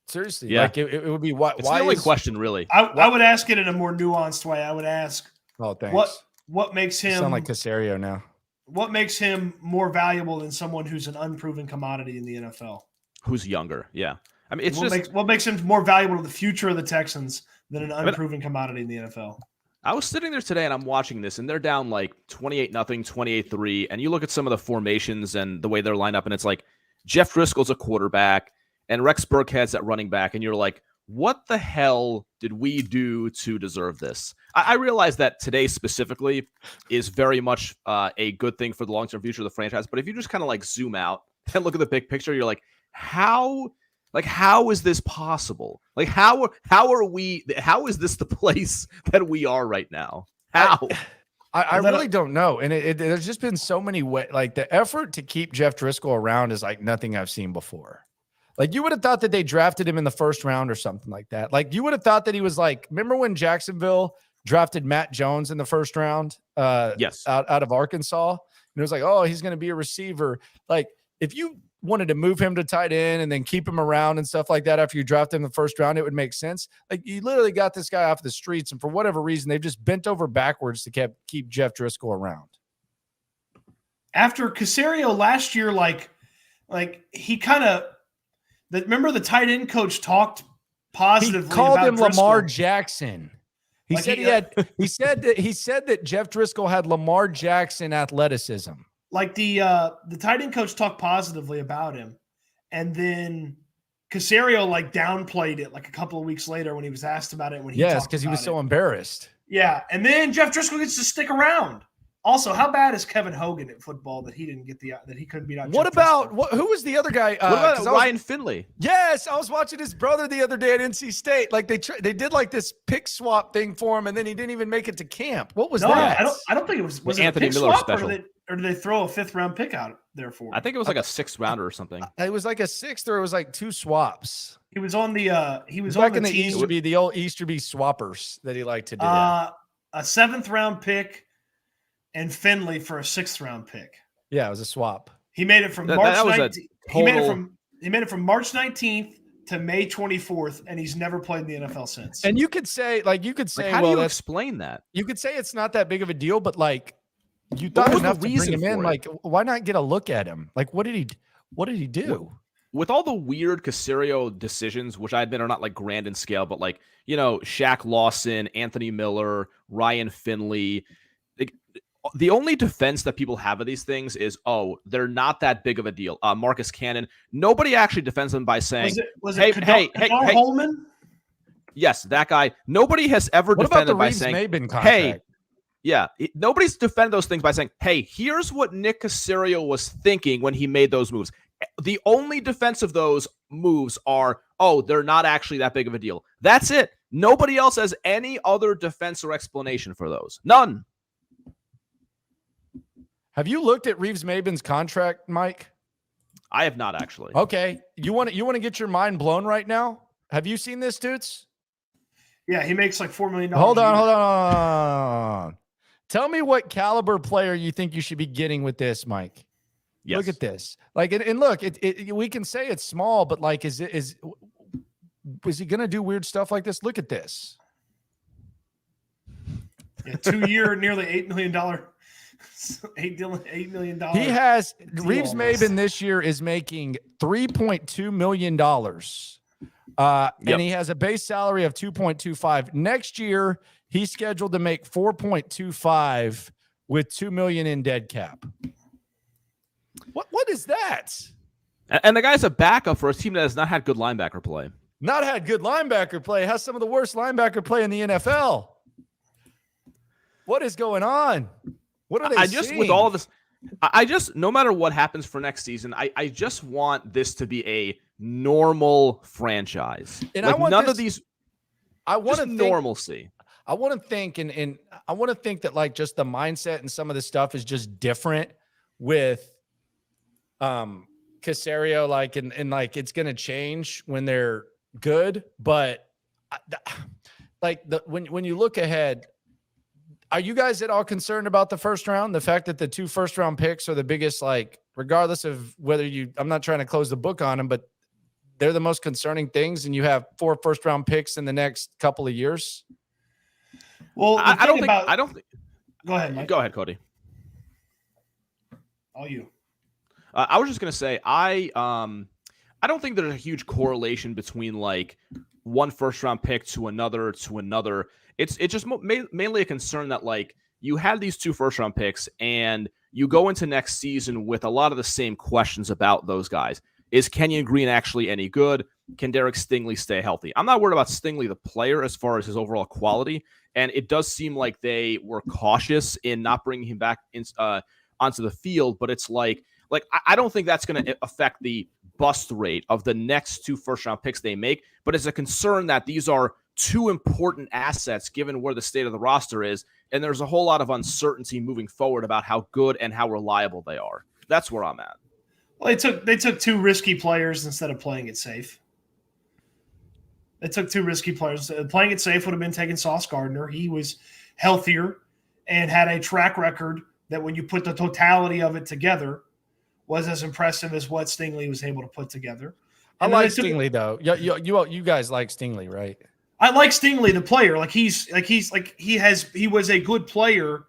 Seriously, yeah. Like it would be why. It's the only question, really. I would ask it in a more nuanced way. I would ask, "Oh, thanks." What makes him sound like Caserio now? What makes him more valuable than someone who's an unproven commodity in the NFL? Who's younger? Yeah, I mean, what makes him more valuable to the future of the Texans than an unproven commodity in the NFL? I was sitting there today and I'm watching this, and they're down like 28-0, 28-3, and you look at some of the formations and the way they're lined up, and it's like Jeff Driscoll's a quarterback and Rex Burkhead's at running back, and you're like, what the hell did we do to deserve this? I realize that today specifically is very much a good thing for the long-term future of the franchise, but if you just kind of like zoom out and look at the big picture, you're like, how is this possible? Like, how is this the place that we are right now? How? I really don't know. And there's just been so many like the effort to keep Jeff Driscoll around is like nothing I've seen before. Like, you would have thought that they drafted him in the 1st round or something like that. Like, you would have thought that he was like, remember when Jacksonville drafted Matt Jones in the 1st round? Yes. Out of Arkansas. And it was like, oh, he's going to be a receiver. Like, if you wanted to move him to tight end and then keep him around and stuff like that after you draft him in the 1st round, it would make sense. Like, you literally got this guy off the streets, and for whatever reason, they've just bent over backwards to keep Jeff Driscoll around. After Caserio last year, like he kind of remember the tight end coach talked positively. He called about him Driscoll. Lamar Jackson. He said that Jeff Driscoll had Lamar Jackson athleticism. Like the tight end coach talked positively about him, and then Caserio like downplayed it like a couple of weeks later when he was asked about it. Because he was so embarrassed. Yeah, and then Jeff Driscoll gets to stick around. Also, how bad is Kevin Hogan at football that he didn't get that he couldn't beat out? What Jeff about Driscoll? who was the other guy? What about Ryan Finley? Yes, I was watching his brother the other day at NC State. Like they did like this pick swap thing for him, and then he didn't even make it to camp. What was that? I don't think it was it Anthony a pick Miller swap, special. Or did they throw a 5th round pick out there for him? I think it was like a 6th rounder or something. It was like a 6th, or it was like 2 swaps. He was on the he was back on in the team. Easterby, the old Easterby swappers that he liked to do. A 7th round pick and Finley for a 6th round pick. Yeah, it was a swap. He made it from March 19th. He made it from March 19th to May 24th, and he's never played in the NFL since. And you could say, how do you explain that? You could say it's not that big of a deal, but like you thought enough to bring him in. Like, why not get a look at him? Like, what did he do? With all the weird Caserio decisions, which I admit are not like grand in scale, but like, you know, Shaq Lawson, Anthony Miller, Ryan Finley. The only defense that people have of these things is, oh, they're not that big of a deal. Marcus Cannon, nobody actually defends them by saying, hey, Holman? Yes, that guy. Nobody has ever defended by saying, hey, yeah, nobody's defended those things by saying, hey, here's what Nick Caserio was thinking when he made those moves. The only defense of those moves are, oh, they're not actually that big of a deal. That's it. Nobody else has any other defense or explanation for those. None. Have you looked at Reeves-Maybin's contract, Mike? I have not actually. Okay. You want to get your mind blown right now? Have you seen this, Stoots? Yeah, he makes like $4 million. Hold on. Tell me what caliber player you think you should be getting with this, Mike. Yes. Look at this. Like, and look, we can say it's small, but like, is he going to do weird stuff like this? Look at this. Yeah, 2-year, nearly $8 million. $8 million. He has Reeves-Maybin this year is making $3.2 million. And he has a base salary of 2.25. Next year, he's scheduled to make 4.25 with $2 million in dead cap. What is that? And the guy's a backup for a team that has not had good linebacker play. Not had good linebacker play. Has some of the worst linebacker play in the NFL. What is going on? What are they just with all of this, I just, no matter what happens for next season, I just want this to be a normal franchise. And like I want none this, of these. I want just to normalcy. I want to think, and I want to think that like just the mindset and some of the stuff is just different with Caserio, like, and like it's going to change when they're good. But like when you look ahead, are you guys at all concerned about the first round? The fact that the 2 first-round picks are the biggest, like, regardless of whether I'm not trying to close the book on them, but they're the most concerning things, and you have 4 first-round picks in the next couple of years. Well, I don't think. Go ahead, Mike. Go ahead, Cody. All you. I was just gonna say I don't think there's a huge correlation between like 1 first-round pick to another. It's just mainly a concern that like you had these 2 first-round picks and you go into next season with a lot of the same questions about those guys. Is Kenyon Green actually any good? Can Derek Stingley stay healthy? I'm not worried about Stingley, the player, as far as his overall quality. And it does seem like they were cautious in not bringing him back onto the field. But it's like I don't think that's going to affect the bust rate of the next 2 first-round picks they make. But it's a concern that these are 2 important assets given where the state of the roster is. And there's a whole lot of uncertainty moving forward about how good and how reliable they are. That's where I'm at. Well, they took 2 risky players instead of playing it safe. They took 2 risky players. Playing it safe would have been taking Sauce Gardner. He was healthier and had a track record that when you put the totality of it together was as impressive as what Stingley was able to put together. I like Stingley though. You guys like Stingley, right? I like Stingley, the player. He was a good player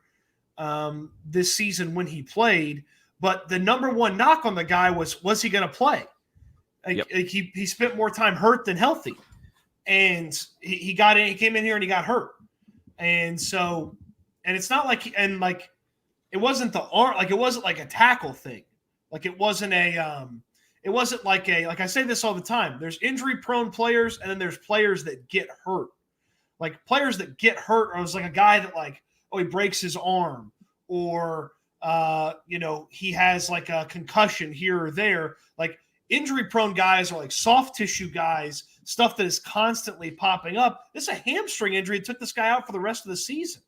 this season when he played. But the number one knock on the guy was he going to play? He spent more time hurt than healthy. And he got in, he came in here and he got hurt. And so, and it's not like, it wasn't the arm, like it wasn't like a tackle thing. Like it wasn't like I say this all the time. There's injury prone players and then there's players that get hurt. Like players that get hurt are like a guy that he breaks his arm or, he has like a concussion here or there. Like injury prone guys are like soft tissue guys, stuff that is constantly popping up. This is a hamstring injury. It took this guy out for the rest of the season.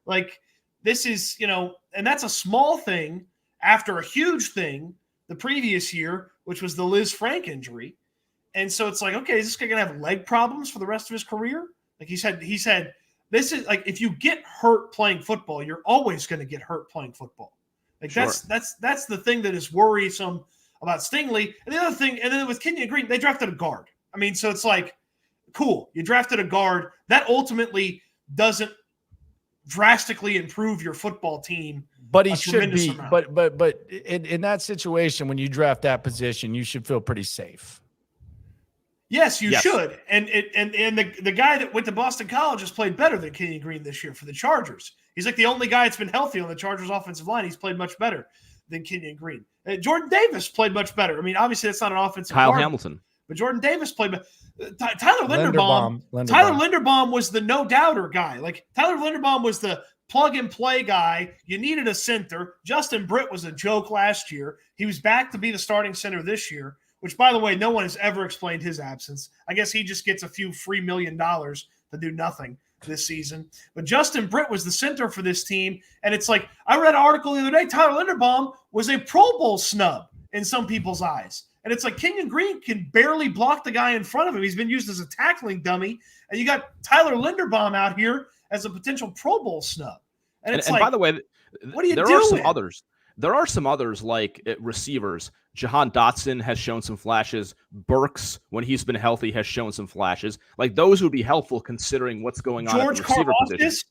Like this is, and that's a small thing after a huge thing the previous year, which was the Liz Frank injury. And so it's like, okay, is this guy going to have leg problems for the rest of his career? Like he said, this is like, if you get hurt playing football, you're always going to get hurt playing football. Like sure. That's the thing that is worrisome about Stingley. And the other thing, and then with Kenyon Green, they drafted a guard. I mean, so it's like, cool, you drafted a guard. That ultimately doesn't drastically improve your football team. But he should be. But in that situation, when you draft that position, you should feel pretty safe. Yes, you should. And the guy that went to Boston College has played better than Kenyon Green this year for the Chargers. He's like the only guy that's been healthy on the Chargers offensive line. He's played much better than Kenyon Green. Jordan Davis played much better. I mean, obviously that's not an offensive Kyle guard, Hamilton. but Jordan Davis played better. Tyler Linderbaum was the no-doubter guy. Like Tyler Linderbaum was the plug-and-play guy. You needed a center. Justin Britt was a joke last year. He was back to be the starting center this year, which, by the way, no one has ever explained his absence. I guess he just gets a few free $1 million to do nothing this season. But Justin Britt was the center for this team, and it's like I read an article the other day, Tyler Linderbaum was a Pro Bowl snub in some people's eyes. And it's like Kenyon Green can barely block the guy in front of him. He's been used as a tackling dummy, and you got Tyler Linderbaum out here as a potential Pro Bowl snub. And it's by the way, what are you doing? There are some others. There are some others like receivers. Jahan Dotson has shown some flashes. Burks, when he's been healthy, has shown some flashes. Like those would be helpful considering what's going on at the receiver position.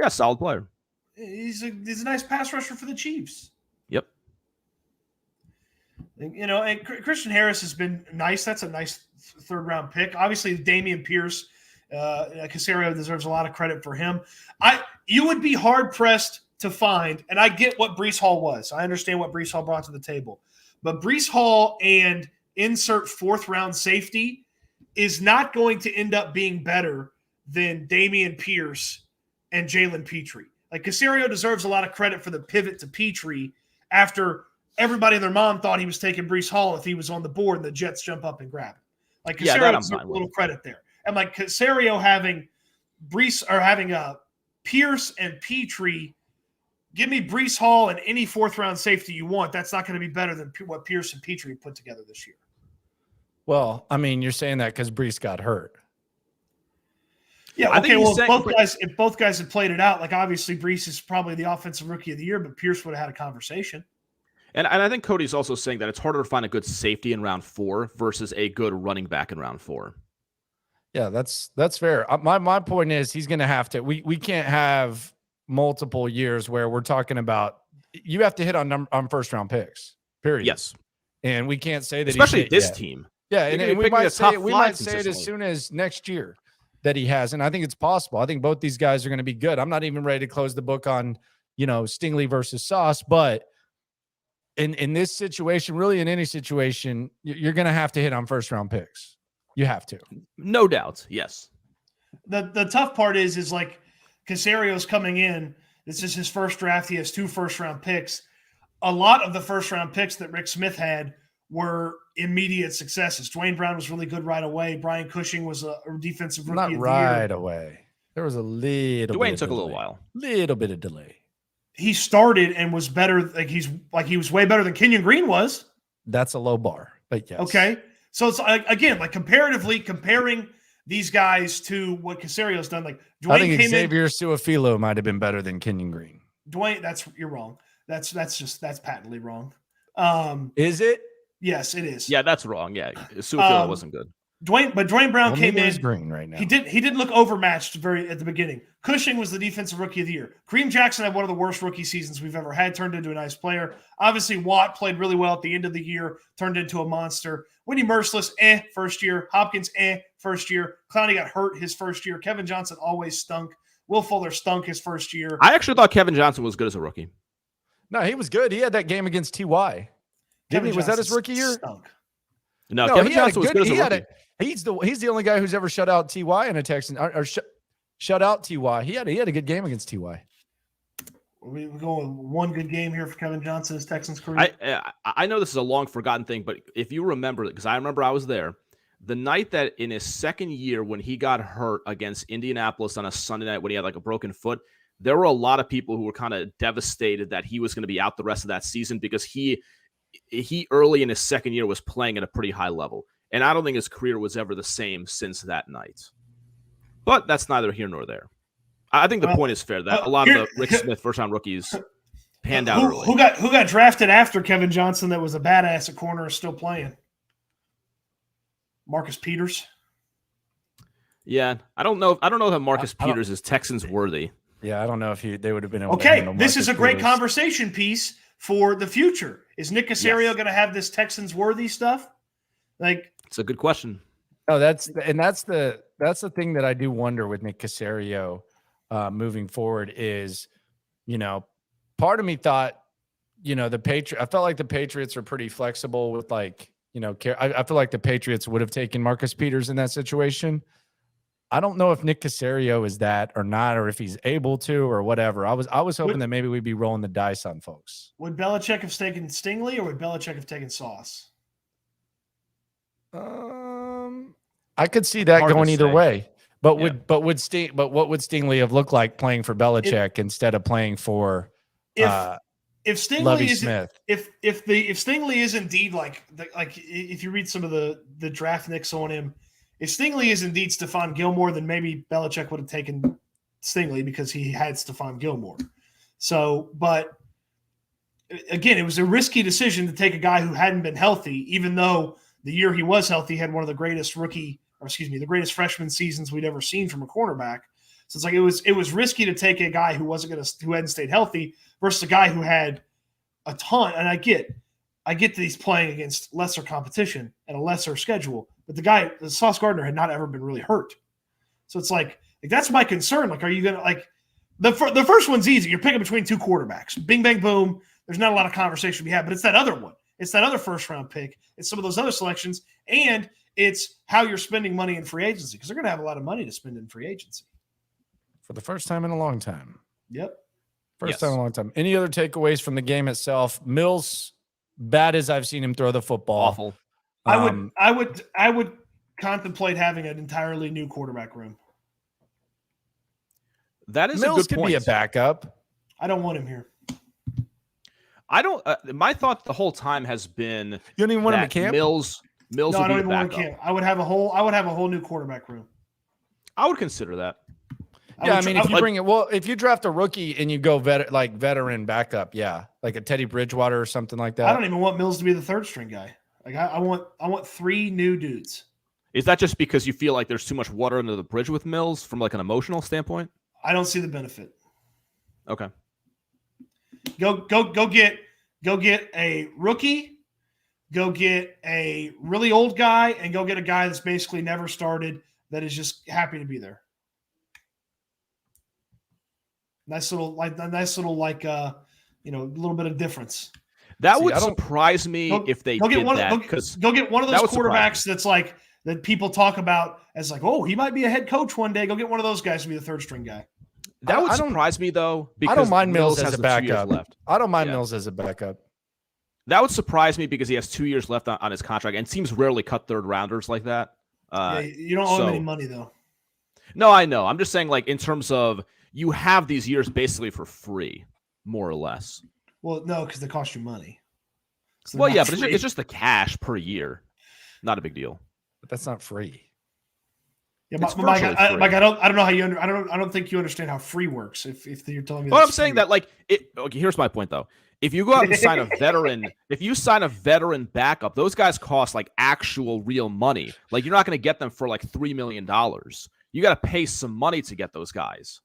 Yeah, solid player. He's a nice pass rusher for the Chiefs. Yep. And Christian Harris has been nice. That's a nice 3rd-round pick. Obviously, Dameon Pierce, Caserio deserves a lot of credit for him. You would be hard-pressed to find, and I get what Breece Hall was. I understand what Breece Hall brought to the table. But Breece Hall and insert 4th-round safety is not going to end up being better than Dameon Pierce and Jalen Petrie. Like Caserio deserves a lot of credit for the pivot to Petrie after everybody and their mom thought he was taking Breece Hall if he was on the board and the Jets jump up and grab him. Like Caserio deserves a little credit there. And like Caserio having Pierce and Petrie, give me Breece Hall and any fourth-round safety you want. That's not going to be better than what Pierce and Petrie put together this year. Well, I mean, you're saying that because Breece got hurt. Yeah, okay. Well, if both guys had played it out, like obviously Breece is probably the offensive rookie of the year, but Pierce would have had a conversation. And I think Cody's also saying that it's harder to find a good safety in round 4 versus a good running back in round 4. Yeah, that's fair. My point is he's going to have to. We can't have multiple years where we're talking about. You have to hit on first round picks. Period. Yes, and we can't say that, especially this team. Yeah, and we might say it as soon as next year that he has, and I think it's possible. I think both these guys are going to be good. I'm not even ready to close the book on Stingley versus Sauce, but in this situation, really in any situation, you're going to have to hit on first round picks. You have to, no doubt. Yes. The tough part is like Caserio's coming in. This is his first draft. He has 2 first-round picks. A lot of the first-round picks that Rick Smith had were immediate successes. Dwayne Brown was really good right away. Brian Cushing was a defensive rookie of the year. Not right away. There was a little. Dwayne took a little while. Little bit of delay. He started and was better. He was way better than Kenyon Green was. That's a low bar, but yes. Okay, so it's again like comparatively comparing these guys to what Caserio's done. Like Dwayne, I think Xavier Suafilo might have been better than Kenyon Green. Dwayne, you're wrong. That's patently wrong. Is it? Yes, it is. Yeah, that's wrong. Yeah, Suafilo wasn't good. Dwayne Brown came in green right now. He didn't look overmatched at the beginning. Cushing was the defensive rookie of the year. Kareem Jackson had one of the worst rookie seasons we've ever had, turned into a nice player. Obviously, Watt played really well at the end of the year, turned into a monster. Whitney Merciless, first year. Hopkins, first year. Clowney got hurt his first year. Kevin Johnson always stunk. Will Fuller stunk his first year. I actually thought Kevin Johnson was good as a rookie. No, he was good. He had that game against T.Y. Was that his rookie year? Stunk. No, Kevin Johnson was good as a rookie. He's the only guy who's ever shut out T.Y. in a Texan or shut out T.Y. He had a good game against T.Y. We're going with one good game here for Kevin Johnson, his Texans career. I know this is a long forgotten thing, but if you remember it, because I remember I was there, the night that in his second year when he got hurt against Indianapolis on a Sunday night when he had like a broken foot, there were a lot of people who were kind of devastated that he was going to be out the rest of that season because he early in his second year was playing at a pretty high level. And I don't think his career was ever the same since that night. But that's neither here nor there. I think the point is fair that a lot of the Rick Smith first-round rookies panned out early. Who got drafted after Kevin Johnson that was a badass at corner is still playing? Marcus Peters. Yeah, I don't know if Marcus Peters is Texans worthy. Yeah, I don't know if they would have been able to. Okay, this is a great conversation piece for the future. Is Nick Caserio going to have this Texans worthy stuff? Like, it's a good question. No, that's the thing that I do wonder with Nick Caserio moving forward is, part of me thought, I felt like the Patriots are pretty flexible with I feel like the Patriots would have taken Marcus Peters in that situation. I don't know if Nick Caserio is that or not, or if he's able to or whatever. I was hoping that maybe we'd be rolling the dice on folks. Would Belichick have taken Stingley or would Belichick have taken Sauce? I could see that going either way. But what would Stingley have looked like playing for Belichick instead of playing for if Stingley Lovie is Smith? If Stingley is indeed like if you read some of the draft nicks on him, if Stingley is indeed Stephon Gilmore, then maybe Belichick would have taken Stingley because he had Stephon Gilmore. So, but again, it was a risky decision to take a guy who hadn't been healthy, even though the year he was healthy had one of the greatest the greatest freshman seasons we'd ever seen from a cornerback. So it's like it was risky to take a guy who hadn't stayed healthy versus a guy who had a ton. And I get that he's playing against lesser competition and a lesser schedule, but the Sauce Gardner had not ever been really hurt. So it's like that's my concern. Like, are you gonna the first one's easy? You're picking between two quarterbacks. Bing, bang, boom. There's not a lot of conversation to be had, but it's that other one. It's that other first-round pick. It's some of those other selections, and it's how you're spending money in free agency because they're going to have a lot of money to spend in free agency for the first time in a long time. Yep. First time in a long time. Any other takeaways from the game itself? Mills, bad as I've seen him throw the football. Awful. I would contemplate having an entirely new quarterback room. That is Mills a good point. Could be a backup. I don't want him here. I don't. My thought the whole time has been you don't even want him at camp. Mills. No, I don't even want him at camp. I would have a whole new quarterback room. I would consider that. Yeah, I mean, if you bring it, if you draft a rookie and you go veteran backup, yeah, like a Teddy Bridgewater or something like that. I don't even want Mills to be the third string guy. Like I want 3 new dudes. Is that just because you feel like there's too much water under the bridge with Mills from like an emotional standpoint? I don't see the benefit. Okay. Go get a rookie. Go get a really old guy, and go get a guy that's basically never started that is just happy to be there. Nice little a little bit of difference. That would surprise me if they did that. Go get one of those quarterbacks that's like that people talk about as like, oh, he might be a head coach one day. Go get one of those guys to be the third string guy. That would surprise me though. Because I don't mind Mills as has a backup. left. I don't mind Mills as a backup. That would surprise me because he has 2 years left on his contract, and teams rarely cut third rounders like that. You don't owe him any money though. No, I know. I'm just saying, like in terms of you have these years basically for free, more or less. Well, no, because they cost you money. So well, yeah, but it's just the cash per year. Not a big deal. But that's not free. Yeah, Mike, I don't know how you I don't think you understand how free works. If you're telling me, well, I'm saying that like it. Okay, here's my point though. If you go out and sign a veteran, if you sign a veteran backup, those guys cost like actual real money. Like you're not going to get them for like $3 million. You got to pay some money to get those guys.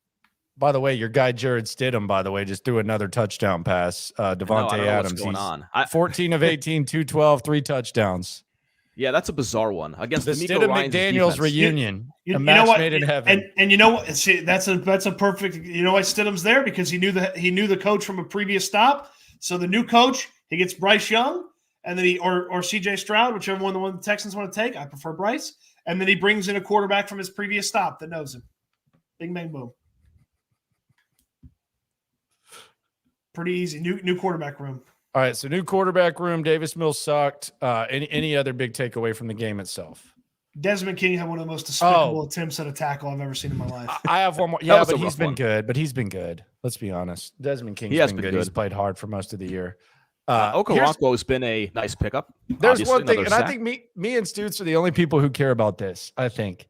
By the way, your guy Jared Stidham, by the way, just threw another touchdown pass. Devontae Adams. What's going on? 14 of 18, 212, 3 touchdowns. Yeah, that's a bizarre one against the Stidham McDaniels reunion. You a match know what? made in heaven. And you know what? See, that's a perfect. You know why Stidham's there? Because he knew the coach from a previous stop. So the new coach, he gets Bryce Young, and then or CJ Stroud, whichever one the Texans want to take. I prefer Bryce. And then he brings in a quarterback from his previous stop that knows him. Bing, bang, boom. Pretty easy. New quarterback room. All right, so new quarterback room. Davis Mills sucked. Any other big takeaway from the game itself? Desmond King had one of the most despicable attempts at a tackle I've ever seen in my life. I have one more. Yeah, but he's been good. But he's been good. Let's be honest. Desmond King's been good. He's played hard for most of the year. Okoronkwo has been a nice pickup. There's one thing, and I think me and Stoots are the only people who care about this. I think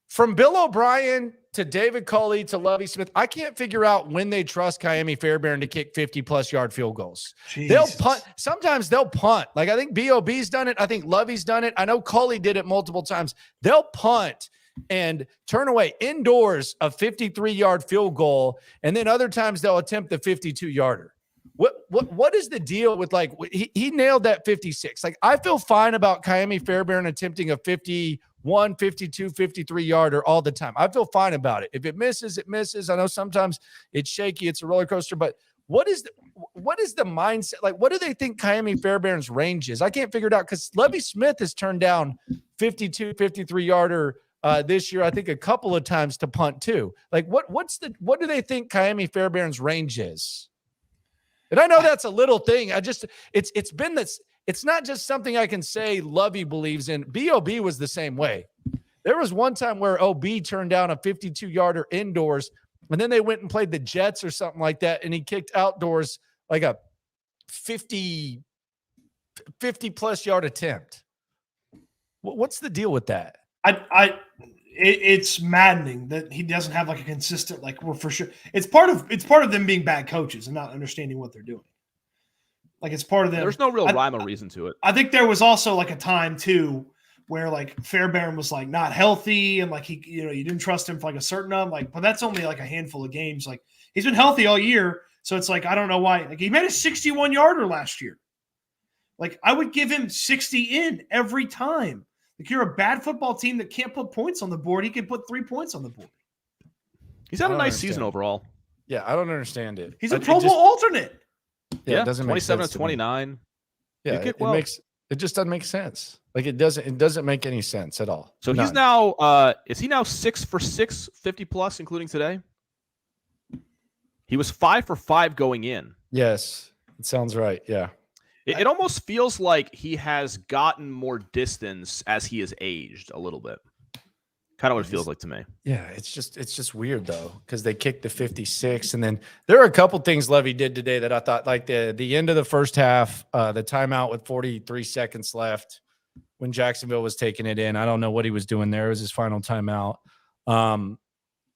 from Bill O'Brien to David Culley to Lovie Smith, I can't figure out when they trust Kaimi Fairbairn to kick 50-plus yard field goals. Jesus. They'll punt. Sometimes they'll punt. Like I think BOB's done it. I think Lovie's done it. I know Culley did it multiple times. They'll punt and turn away indoors a 53-yard field goal, and then other times they'll attempt the 52-yarder. What is the deal with like he nailed that 56? Like I feel fine about Kaimi Fairbairn attempting a 51, 52, 53-yarder all the time. I feel fine about it. If it misses, it misses. I know sometimes it's shaky, it's a roller coaster, but what is the mindset? Like what do they think Kaimi Fairbairn's range is? I can't figure it out because Lovie Smith has turned down 52, 53-yarder this year, I think a couple of times to punt too. Like what do they think Kaimi Fairbairn's range is? And I know that's a little thing. It's been this. It's not just something I can say Lovey believes in. BOB was the same way. There was one time where OB turned down a 52-yarder indoors, and then they went and played the Jets or something like that, and he kicked outdoors like a 50-plus yard attempt. What's the deal with that? It's maddening that he doesn't have like a consistent, like we're for sure. It's part of them being bad coaches and not understanding what they're doing. Like it's part of them. There's no real rhyme or reason to it. I think there was also like a time too where like Fairbairn was like not healthy and like you didn't trust him for like a certain but that's only like a handful of games. Like he's been healthy all year, so it's like I don't know why. Like he made a 61-yarder last year. Like I would give him 60 in every time. Like you're a bad football team that can't put points on the board. He can put 3 points on the board. He's had a nice season overall. Yeah, I don't understand it. He's a Pro Bowl alternate. Yeah, it doesn't 27 make sense to 29. Yeah, it just doesn't make sense. Like it doesn't make any sense at all. So he's now is he now 6 for 6, 50 plus, including today? He was 5 for 5 going in. Yes, it sounds right. Yeah. It almost feels like he has gotten more distance as he has aged a little bit. Kind of what it feels like to me. Yeah, it's just weird though, because they kicked the 56, and then there are a couple things Lovie did today that I thought, like the end of the first half, the timeout with 43 seconds left when Jacksonville was taking it in. I don't know what he was doing there. It was his final timeout.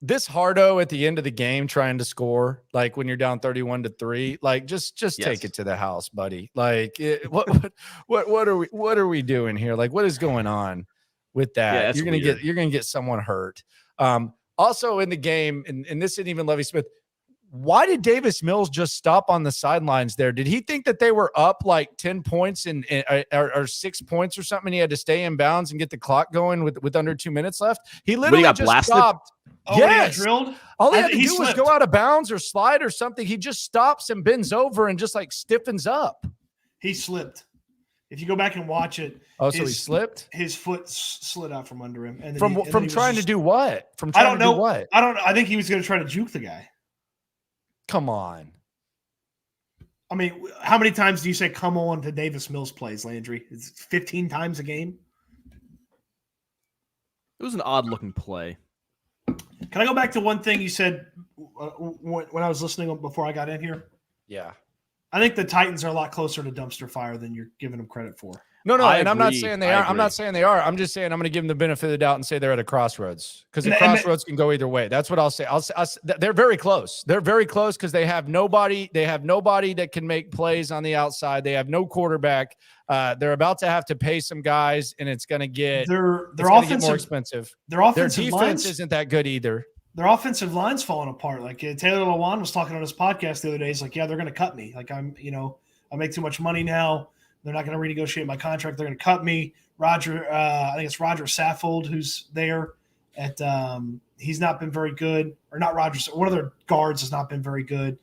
This hardo at the end of the game trying to score, like when you're down 31-3, like just take it to the house, buddy. Like what are we doing here? Like, what is going on with that? Yeah, you're gonna get someone hurt. Also in the game, and this isn't even Lovie Smith. Why did Davis Mills just stop on the sidelines there? Did he think that they were up like 10 points or 6 points or something? And he had to stay in bounds and get the clock going with under 2 minutes left. He literally just blasted? stopped. Oh, yes. he got drilled? All he had to do slipped. was go out of bounds or slide or something. He just stops and bends over and just like stiffens up. He slipped. If you go back and watch it. Oh, so he slipped? His foot slid out from under him. And From trying to do what? From I trying don't to know. do what? I don't know. I think he was going to try to juke the guy. Come on. I mean, how many times do you say come on to Davis Mills plays, Landry? It's 15 times a game. It was an odd-looking play. Can I go back to one thing you said when I was listening before I got in here? Yeah. I think the Titans are a lot closer to dumpster fire than you're giving them credit for. No, I and I'm not agree. saying they I are. I'm not agree. saying they are. I'm just saying I'm going to give them the benefit of the doubt and say they're at a crossroads, because the And- crossroads can go either way. That's what I'll say. They're very close. They're very close because they have nobody. They have nobody that can make plays on the outside. They have no quarterback. They're about to have to pay some guys, and it's going to get Their it's gonna get offensive more expensive. Their Their offensive defense lines isn't that good either. their offensive line's falling apart. Like Taylor Lewan was talking on his podcast the other day. He's like, yeah, they're going to cut me. Like I make too much money now. They're not going to renegotiate my contract. They're going to cut me. I think it's Roger Saffold who's there. He's not been very good, or not Roger. One of their guards has not been very good.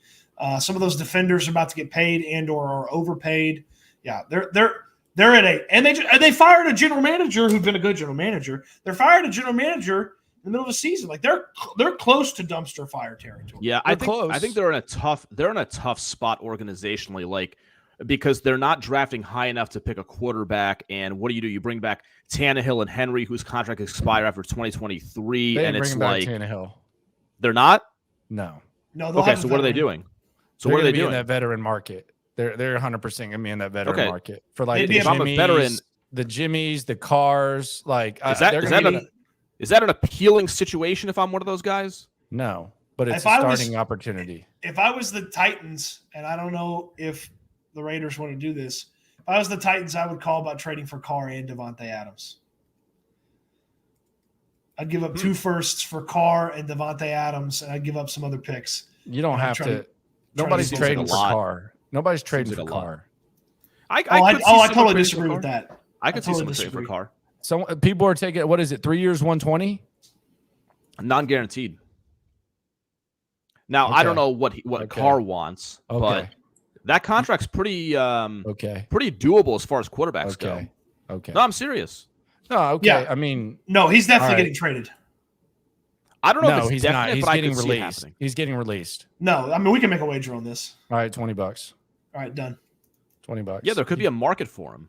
Some of those defenders are about to get paid and/or are overpaid. Yeah, they're at and they fired a general manager who'd been a good general manager. They're fired a general manager in the middle of the season. Like they're close to dumpster fire territory. Yeah, I think they're in a tough spot organizationally, like, because they're not drafting high enough to pick a quarterback. And what do? You bring back Tannehill and Henry, whose contract expire after 2023, and it's like Tannehill. They're not. No. Okay, so what are they doing? So what are they doing? In that veteran market. They're 100% gonna be in that veteran market for like Maybe the I'm a Jimmies, veteran. the Jimmies, the Cars. Like Is that an appealing situation if I'm one of those guys? No, but it's If a I was- starting opportunity. If I was the Titans, and I don't know if the Raiders want to do this, if I was the Titans, I would call about trading for Carr and Devontae Adams. I'd give up 2 firsts for Carr and Devontae Adams, and I'd give up some other picks. You don't have to. Nobody's seems trading like a for lot. Carr. Nobody's trading Seems for like a lot. Carr. I totally disagree with that. I could see totally someone trading for disagree. Carr. So people are taking, what is it, 3 years, 120? Non-guaranteed. Now I don't know what Carr wants, but that contract's pretty pretty doable as far as quarterbacks go. Okay. No, I'm serious. No, okay. Yeah. I mean, No, he's definitely All right. getting traded. I don't know if no, it's he's definite, not. He's but I getting could see it released. happening. He's getting released. No, I mean, we can make a wager on this. All right, $20. All right, done. $20. Yeah, there could be a market for him.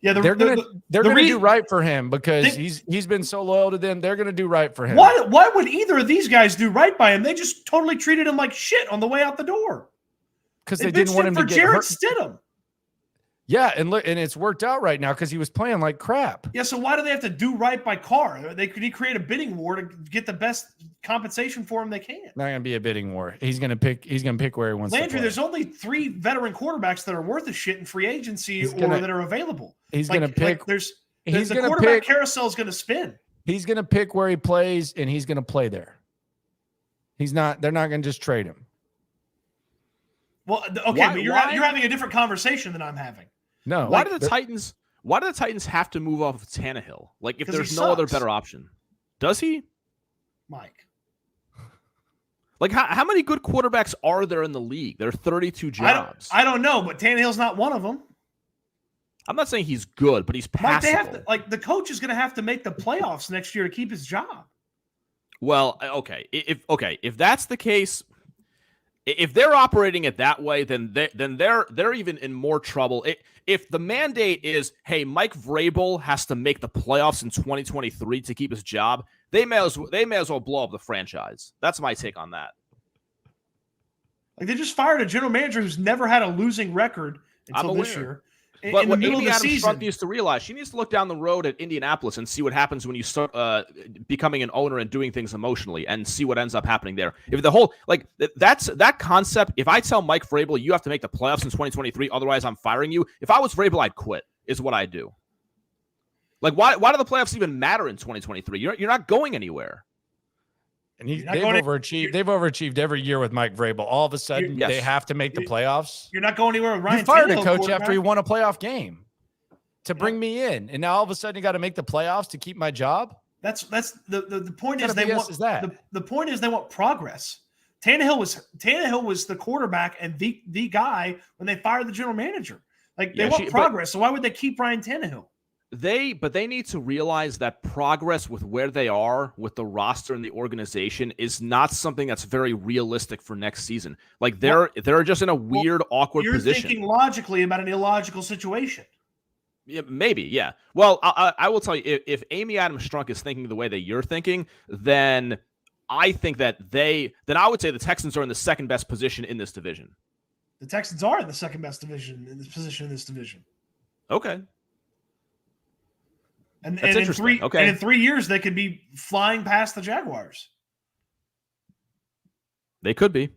Yeah, They're gonna do right for him because They- he's been so loyal to them. They're gonna do right for him. Why would either of these guys do right by him? They just totally treated him like shit on the way out the door. Because They they didn't bitched want him him for to get Jarrett hurt. Stidham. Yeah, and look, and it's worked out right now because he was playing like crap. Yeah, so why do they have to do right by Carr? They could create a bidding war to get the best compensation for him they can. Not gonna be a bidding war. He's gonna pick where he wants Landry, to play. there's only 3 veteran quarterbacks that are worth a shit in free agency He's or gonna- that are available. He's gonna pick. He's the gonna quarterback pick. carousel is going to spin. He's gonna pick where he plays, and he's gonna play there. He's not. They're not gonna just trade him. Well, okay, but you're having a different conversation than I'm having. No. Why do the Titans have to move off of Tannehill? Like, if 'Cause he there's no other sucks. better option, does he? Mike. Like, how many good quarterbacks are there in the league? There are 32 jobs. I don't know, but Tannehill's not one of them. I'm not saying he's good, but he's Mike, they passable. have to, the coach is going to have to make the playoffs next year to keep his job. Well, okay. If that's the case, If they're operating it that way, then they're even in more trouble. If the mandate is, hey, Mike Vrabel has to make the playoffs in 2023 to keep his job, they may as well blow up the franchise. That's my take on that. Like they just fired a general manager who's never had a losing record until this year. But what Amy Adams-Strunk needs to realize, she needs to look down the road at Indianapolis and see what happens when you start becoming an owner and doing things emotionally, and see what ends up happening there. If the whole that concept, if I tell Mike Vrabel you have to make the playoffs in 2023, otherwise I'm firing you. If I was Vrabel, I'd quit. Is what I do. Like why do the playoffs even matter in 2023? You're not going anywhere. And they've overachieved. They've overachieved every year with Mike Vrabel. All of a sudden, they have to make the playoffs. You're not going anywhere with Ryan. You fired a coach after he won a playoff game to bring me in, and now all of a sudden you got to make the playoffs to keep my job. That's the point. Is they want the point is they want progress. Tannehill was the quarterback and the guy when they fired the general manager. Like they want progress. So why would they keep Ryan Tannehill? But they need to realize that progress with where they are with the roster and the organization is not something that's very realistic for next season. Like they're just in a weird, awkward position. You're thinking logically about an illogical situation. Yeah, maybe, yeah. Well, I will tell you, if Amy Adams-Strunk is thinking the way that you're thinking, then I think that I would say the Texans are in the second best position in this division. The Texans are in the second best position in this division. Okay. And in 3 years, they could be flying past the Jaguars. They could be.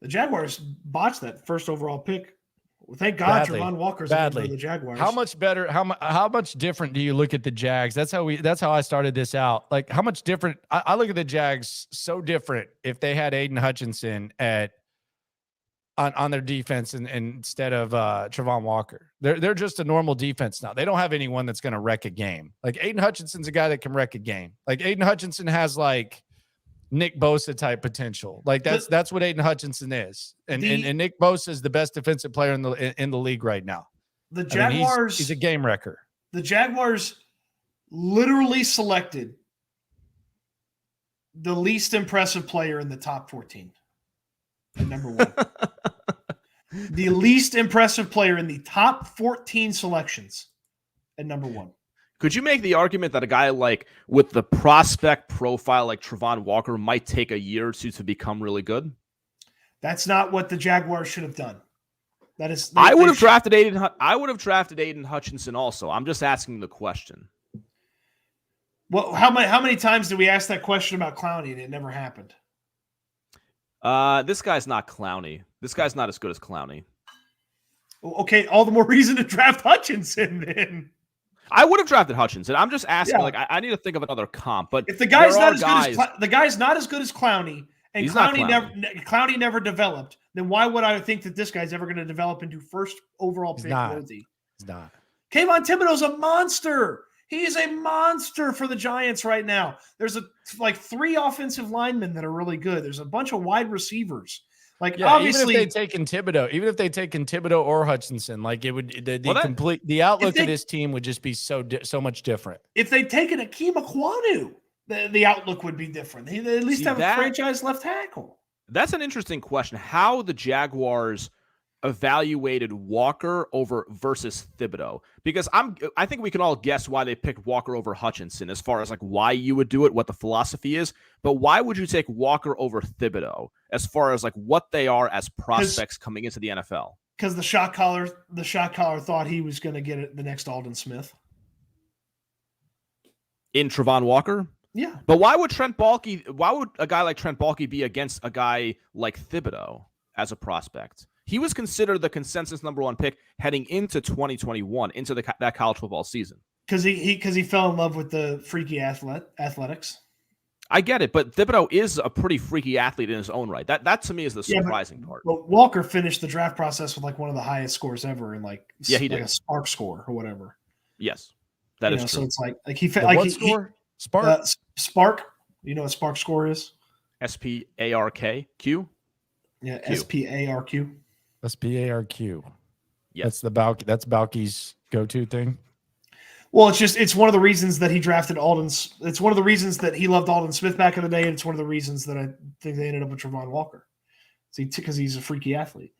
The Jaguars botched that first overall pick. Well, thank God Trevon Walker's for the Jaguars. How much better? How much different do you look at the Jags? That's how I started this out. Like how much different? I look at the Jags so different if they had Aiden Hutchinson on their defense and instead of Trevon Walker. They're just a normal defense now. They don't have anyone that's going to wreck a game. Like Aiden Hutchinson's a guy that can wreck a game. Like Aiden Hutchinson has like Nick Bosa type potential. Like that's what Aiden Hutchinson is. And Nick Bosa is the best defensive player in the league right now. The Jaguars, he's a game wrecker. The Jaguars literally selected the least impressive player in the top 14. Number one. The least impressive player in the top 14 selections at number one. Could you make the argument that a guy like with the prospect profile like Trevon Walker might take a year or two to become really good? That's not what the Jaguars should have done. That is, I would have drafted Aiden Hutchinson also. I'm just asking the question. Well, how many times did we ask that question about Clowney and it never happened? This guy's not Clowney. This guy's not as good as Clowney. Okay, all the more reason to draft Hutchinson then. I would have drafted Hutchinson. I'm just asking. Like, I need to think of another comp. But if the guy's not as good as the guy's not as good as Clowney, and Clowney never developed, then why would I think that this guy's ever going to develop into first overall pick worthy? He's not. Kayvon Thibodeau's a monster. He is a monster for the Giants right now. There's like 3 offensive linemen that are really good. There's a bunch of wide receivers. Like obviously, even if they taken Thibodeau or Hutchinson, like it would the outlook of this team would just be so much different. If they'd taken Akeem Ekwonu, the outlook would be different. They at least have a franchise left tackle. That's an interesting question. How the Jaguars evaluated Walker versus Thibodeau, because I think we can all guess why they picked Walker over Hutchinson as far as like why you would do it, what the philosophy is, but why would you take Walker over Thibodeau as far as like what they are as prospects coming into the NFL? Because the shot caller thought he was going to get the next Aldon Smith in Trevon Walker. Yeah, but why would a guy like Trent Baalke be against a guy like Thibodeau as a prospect? He was considered the consensus number 1 pick heading into 2021, into that college football season. Because he fell in love with the freaky athletics. I get it, but Thibodeau is a pretty freaky athlete in his own right. That to me is the surprising part. But Walker finished the draft process with like one of the highest scores ever in he did a Spark score or whatever. Yes, that is true. So it's like he what score? Spark. Spark. You know what Spark score is? SPARQ. Yeah, SPARQ. SPARQ. Yeah, that's Baalke's go-to thing. Well, it's one of the reasons that he drafted Aldon's. It's one of the reasons that he loved Aldon Smith back in the day, and it's one of the reasons that I think they ended up with Trevon Walker. Because he's a freaky athlete.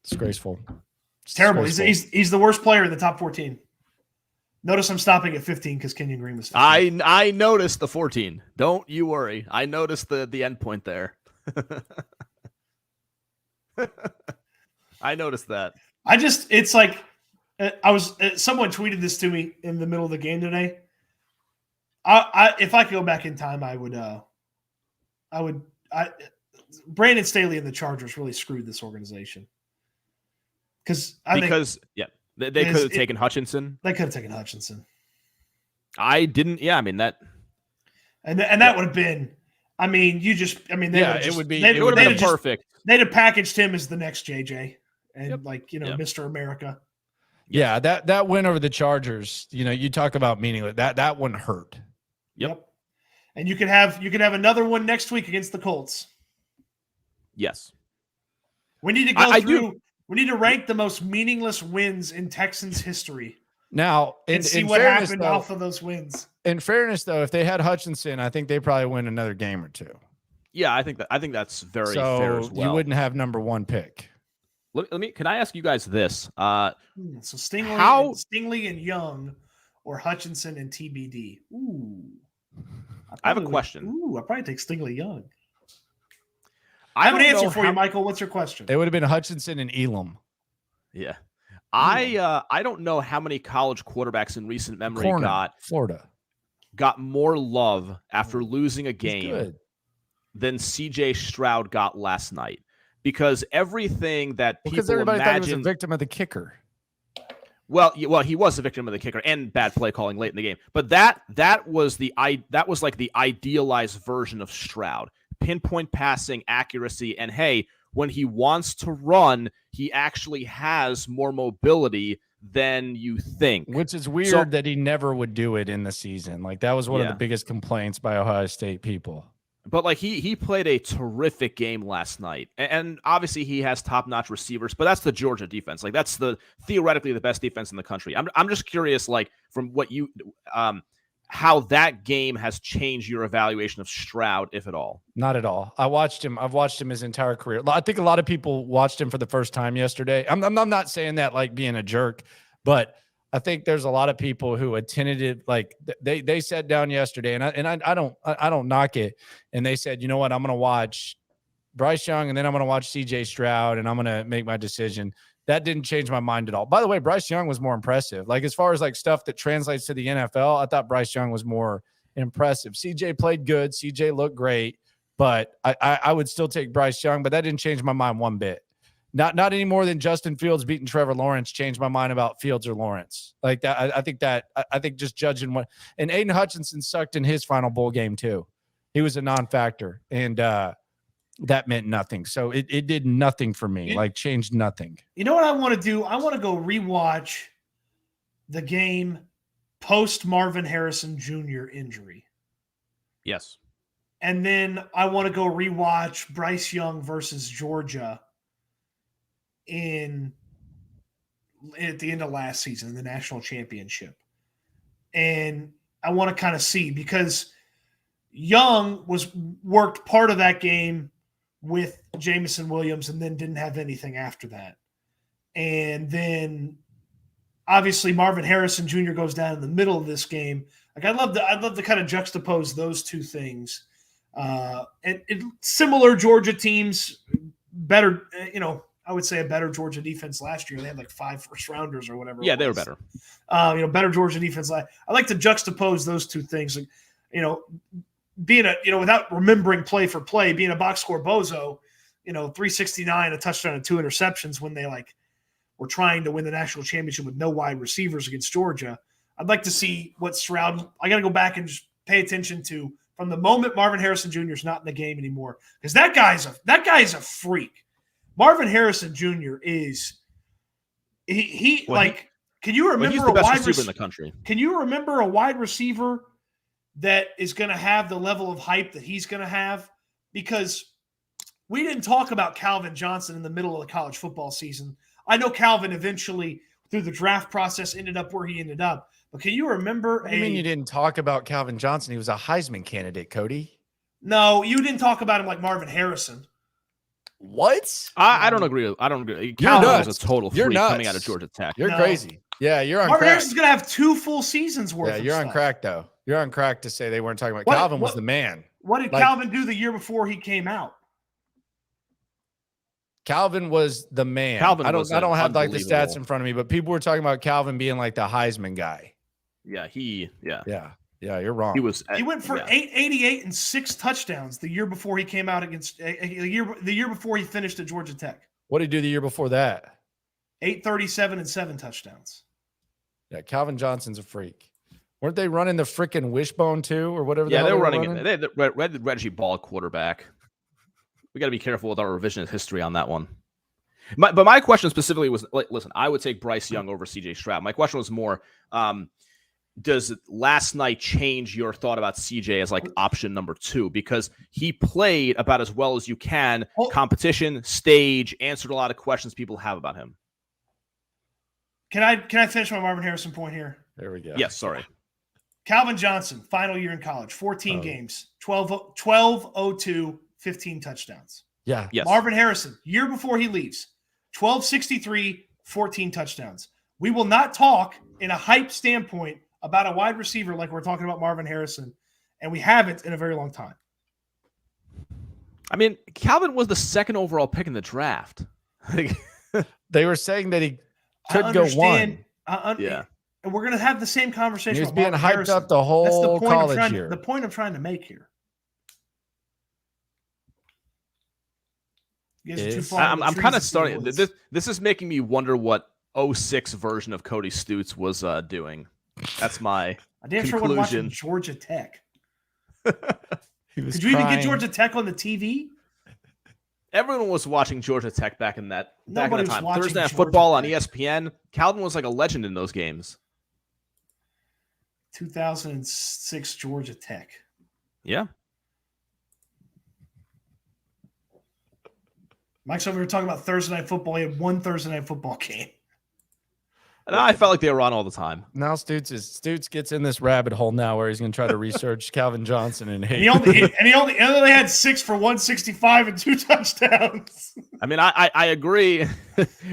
Disgraceful. It's terrible. He's the worst player in the top 14. Notice I'm stopping at 15 because Kenyon Green was 15. I noticed the 14. Don't you worry. I noticed the end point there. I noticed that. It's like someone tweeted this to me in the middle of the game today. If I could go back in time, I would Brandon Staley and the Chargers really screwed this organization. They could have taken Hutchinson. They could have taken Hutchinson. I didn't. Yeah, I mean that. And that would have been. I mean, it would have been perfect. They'd have packaged him as the next JJ and Mr. America. Yeah, that win over the Chargers. You talk about meaningless. That one hurt. Yep. And you could have another one next week against the Colts. Yes. We need to go through. We need to rank the most meaningless wins in Texans history. Now, and see what happened off of those wins. In fairness, though, if they had Hutchinson, I think they probably win another game or two. Yeah, I think that's very fair as well. You wouldn't have number one pick. Can I ask you guys this? So Stingley and Young, or Hutchinson and TBD. Ooh. I have a question. I'd probably take Stingley Young. I have an answer for you, Michael. What's your question? It would have been Hutchinson and Elam. Yeah. I don't know how many college quarterbacks in recent memory got more love after losing a game than CJ Stroud got last night. Because everything that people everybody imagined, thought he was a victim of the kicker. Well, he was a victim of the kicker and bad play calling late in the game. But that was like the idealized version of Stroud. Pinpoint passing, accuracy, and hey, when he wants to run, he actually has more mobility than you think. Which is weird that he never would do it in the season. Like that was one of the biggest complaints by Ohio State people. But like he played a terrific game last night, and obviously he has top-notch receivers. But that's the Georgia defense. Like that's theoretically the best defense in the country. I'm just curious, like from what you how that game has changed your evaluation of Stroud, if at all. Not at all. I've watched him his entire career. I think a lot of people watched him for the first time yesterday. I'm not saying that like being a jerk, but I think there's a lot of people who attended it. Like they sat down yesterday, and I don't knock it. And they said, you know what, I'm going to watch Bryce Young, and then I'm going to watch CJ Stroud, and I'm going to make my decision. That didn't change my mind at all. By the way, Bryce Young was more impressive. Like as far as like stuff that translates to the NFL, I thought Bryce Young was more impressive. CJ played good. CJ looked great, but I would still take Bryce Young, but that didn't change my mind one bit. Not any more than Justin Fields beating Trevor Lawrence changed my mind about Fields or Lawrence. Like that, I think just judging what, and Aiden Hutchinson sucked in his final bowl game too. He was a non-factor, and that meant nothing. So it did nothing for me, like changed nothing. You know what I want to do? I want to go rewatch the game post Marvin Harrison Jr. injury. Yes. And then I want to go rewatch Bryce Young versus Georgia at the end of last season, the national championship. And I want to kind of see, because Young worked part of that game with Jamison Williams and then didn't have anything after that. And then obviously Marvin Harrison Jr. goes down in the middle of this game. Like I'd love to kind of juxtapose those two things. And similar Georgia teams, better, I would say a better Georgia defense last year. They had like 5 first-rounders or whatever. Yeah, they were better. Better Georgia defense. I like to juxtapose those two things. Like, being without remembering play for play, being a box score bozo, 369, a touchdown and 2 interceptions when they were trying to win the national championship with no wide receivers against Georgia. I'd like to see what Stroud. I got to go back and just pay attention to from the moment Marvin Harrison Jr. is not in the game anymore, because that guy is a freak. Marvin Harrison Jr. is can you remember he's the best receiver in the country? Can you remember a wide receiver that is going to have the level of hype that he's going to have? Because we didn't talk about Calvin Johnson in the middle of the college football season. I know Calvin eventually, through the draft process, ended up where he ended up. But can you remember? What do you mean you didn't talk about Calvin Johnson? He was a Heisman candidate, Cody. No, you didn't talk about him like Marvin Harrison. What? I don't agree. I don't agree. You're Calvin was nuts. a total You're freak nuts. coming out of Georgia Tech. You're No. crazy. Yeah, you're on Marvin crack. Harrison's gonna have 2 full seasons worth. Yeah, of you're on stuff. crack though. You're on crack to say they weren't talking about What- Calvin was what- the man. What did Like- Calvin do the year before he came out? Calvin was the man. Calvin I was don't have like the unbelievable. stats in front of me, but people were talking about Calvin being like the Heisman guy. Yeah, Yeah, you're wrong. he was. He went for yeah. 888 and 6 touchdowns the year before he came out against the year before he finished at Georgia Tech. What did he do the year before that? 837 and 7 touchdowns. Yeah, Calvin Johnson's a freak. Weren't they running the freaking wishbone too, or whatever? Yeah, they were running it. They had the Reggie Ball quarterback. We got to be careful with our revisionist history on that one. But my question specifically was, like, listen, I would take Bryce Young over CJ Stroud. My question was more, does last night change your thought about CJ as like option number 2? Because he played about as well as you can, competition, stage, answered a lot of questions people have about him. Can I finish my Marvin Harrison point here? There we go. Yes, sorry. Calvin Johnson, final year in college, 14 games, 12-0-2, 15 touchdowns. Yeah. Yes. Marvin Harrison, year before he leaves, 12-63, 14 touchdowns. We will not talk in a hype standpoint about a wide receiver like we're talking about Marvin Harrison, and we haven't in a very long time. I mean, Calvin was the 2nd overall pick in the draft. They were saying that he I could go understand- one. Yeah. And we're going to have the same conversation. He was about being Marvin hyped Harrison. up the That's whole point college year. The point I'm trying to make here. You guys are too far in the I'm trees kind of to see starting. the woods. This is making me wonder what 06 version of Cody Stoots was doing. That's my I damn sure would watch conclusion. Georgia Tech. He was Could you even crying. get Georgia Tech on the TV? Everyone was watching Georgia Tech back in that Nobody was time. watching Thursday Night Georgia Football on Tech. ESPN. Calvin was like a legend in those games. 2006 Georgia Tech. Yeah. Mike's over here talking about Thursday Night Football. He had one Thursday Night Football game. And I felt like they were on all the time. Now Stoots gets in this rabbit hole now where he's going to try to research Calvin Johnson and And he only had 6 for 165 and 2 touchdowns. I mean, I agree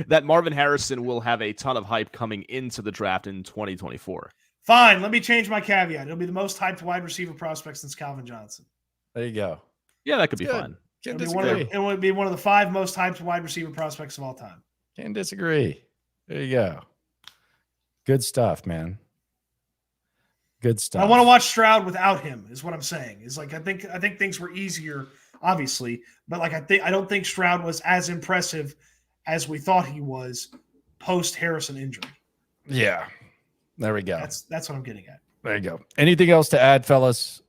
that Marvin Harrison will have a ton of hype coming into the draft in 2024. Fine, let me change my caveat. It'll be the most hyped wide receiver prospect since Calvin Johnson. There you go. Yeah, that could be Good. fun. Can't It would be one of the 5 most hyped wide receiver prospects of all time. Can't disagree. There you go. Good stuff, man. Good stuff. I want to watch Stroud without him, is what I'm saying. Is like I think things were easier, obviously, but like I don't think Stroud was as impressive as we thought he was post Harrison injury. Yeah. There we go. That's what I'm getting at. There you go. Anything else to add, fellas?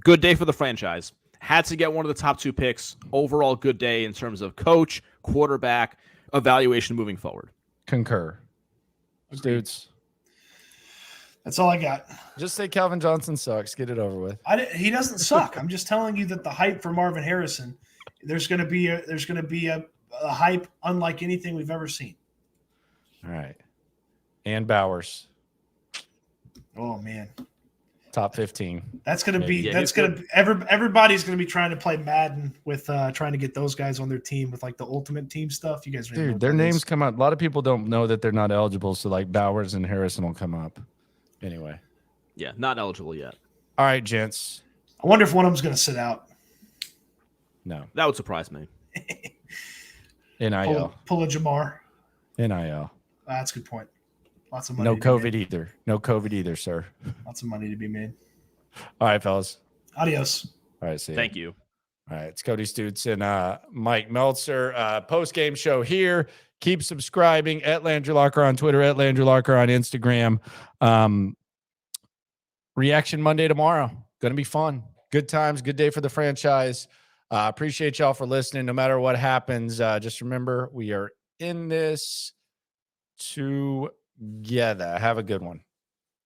Good day for the franchise. Had to get one of the top 2 picks. Overall, good day in terms of coach, quarterback, evaluation moving forward. Concur. Stoots. That's all I got. Just say Calvin Johnson sucks. Get it over with. He doesn't suck. I'm just telling you that the hype for Marvin Harrison, there's going to be a hype unlike anything we've ever seen. All right. And Bowers. Oh man, Top 15. that's going to be Yeah, that's he's going to everybody's going to be trying to play Madden with trying to get those guys on their team with like the ultimate team stuff. You guys, already know Dude, what their that names is. come up. A lot of people don't know that they're not eligible. So like Bowers and Harrison will come up. Anyway. Yeah, not eligible yet. All right, gents. I wonder if one of them's going to sit out. No. That would surprise me. NIL. Pull a Jamar. NIL. That's a good point. Lots of money. No to be COVID made. either. No COVID either, sir. Lots of money to be made. All right, fellas. Adios. All right, see ya. Thank you. All right, it's Cody Stoots and Mike Meltzer. Post-game show here. Keep subscribing at Landry Locker on Twitter, at Landry Locker on Instagram. Reaction Monday tomorrow. Going to be fun. Good times. Good day for the franchise. Appreciate y'all for listening. No matter what happens, just remember we are in this together. Have a good one.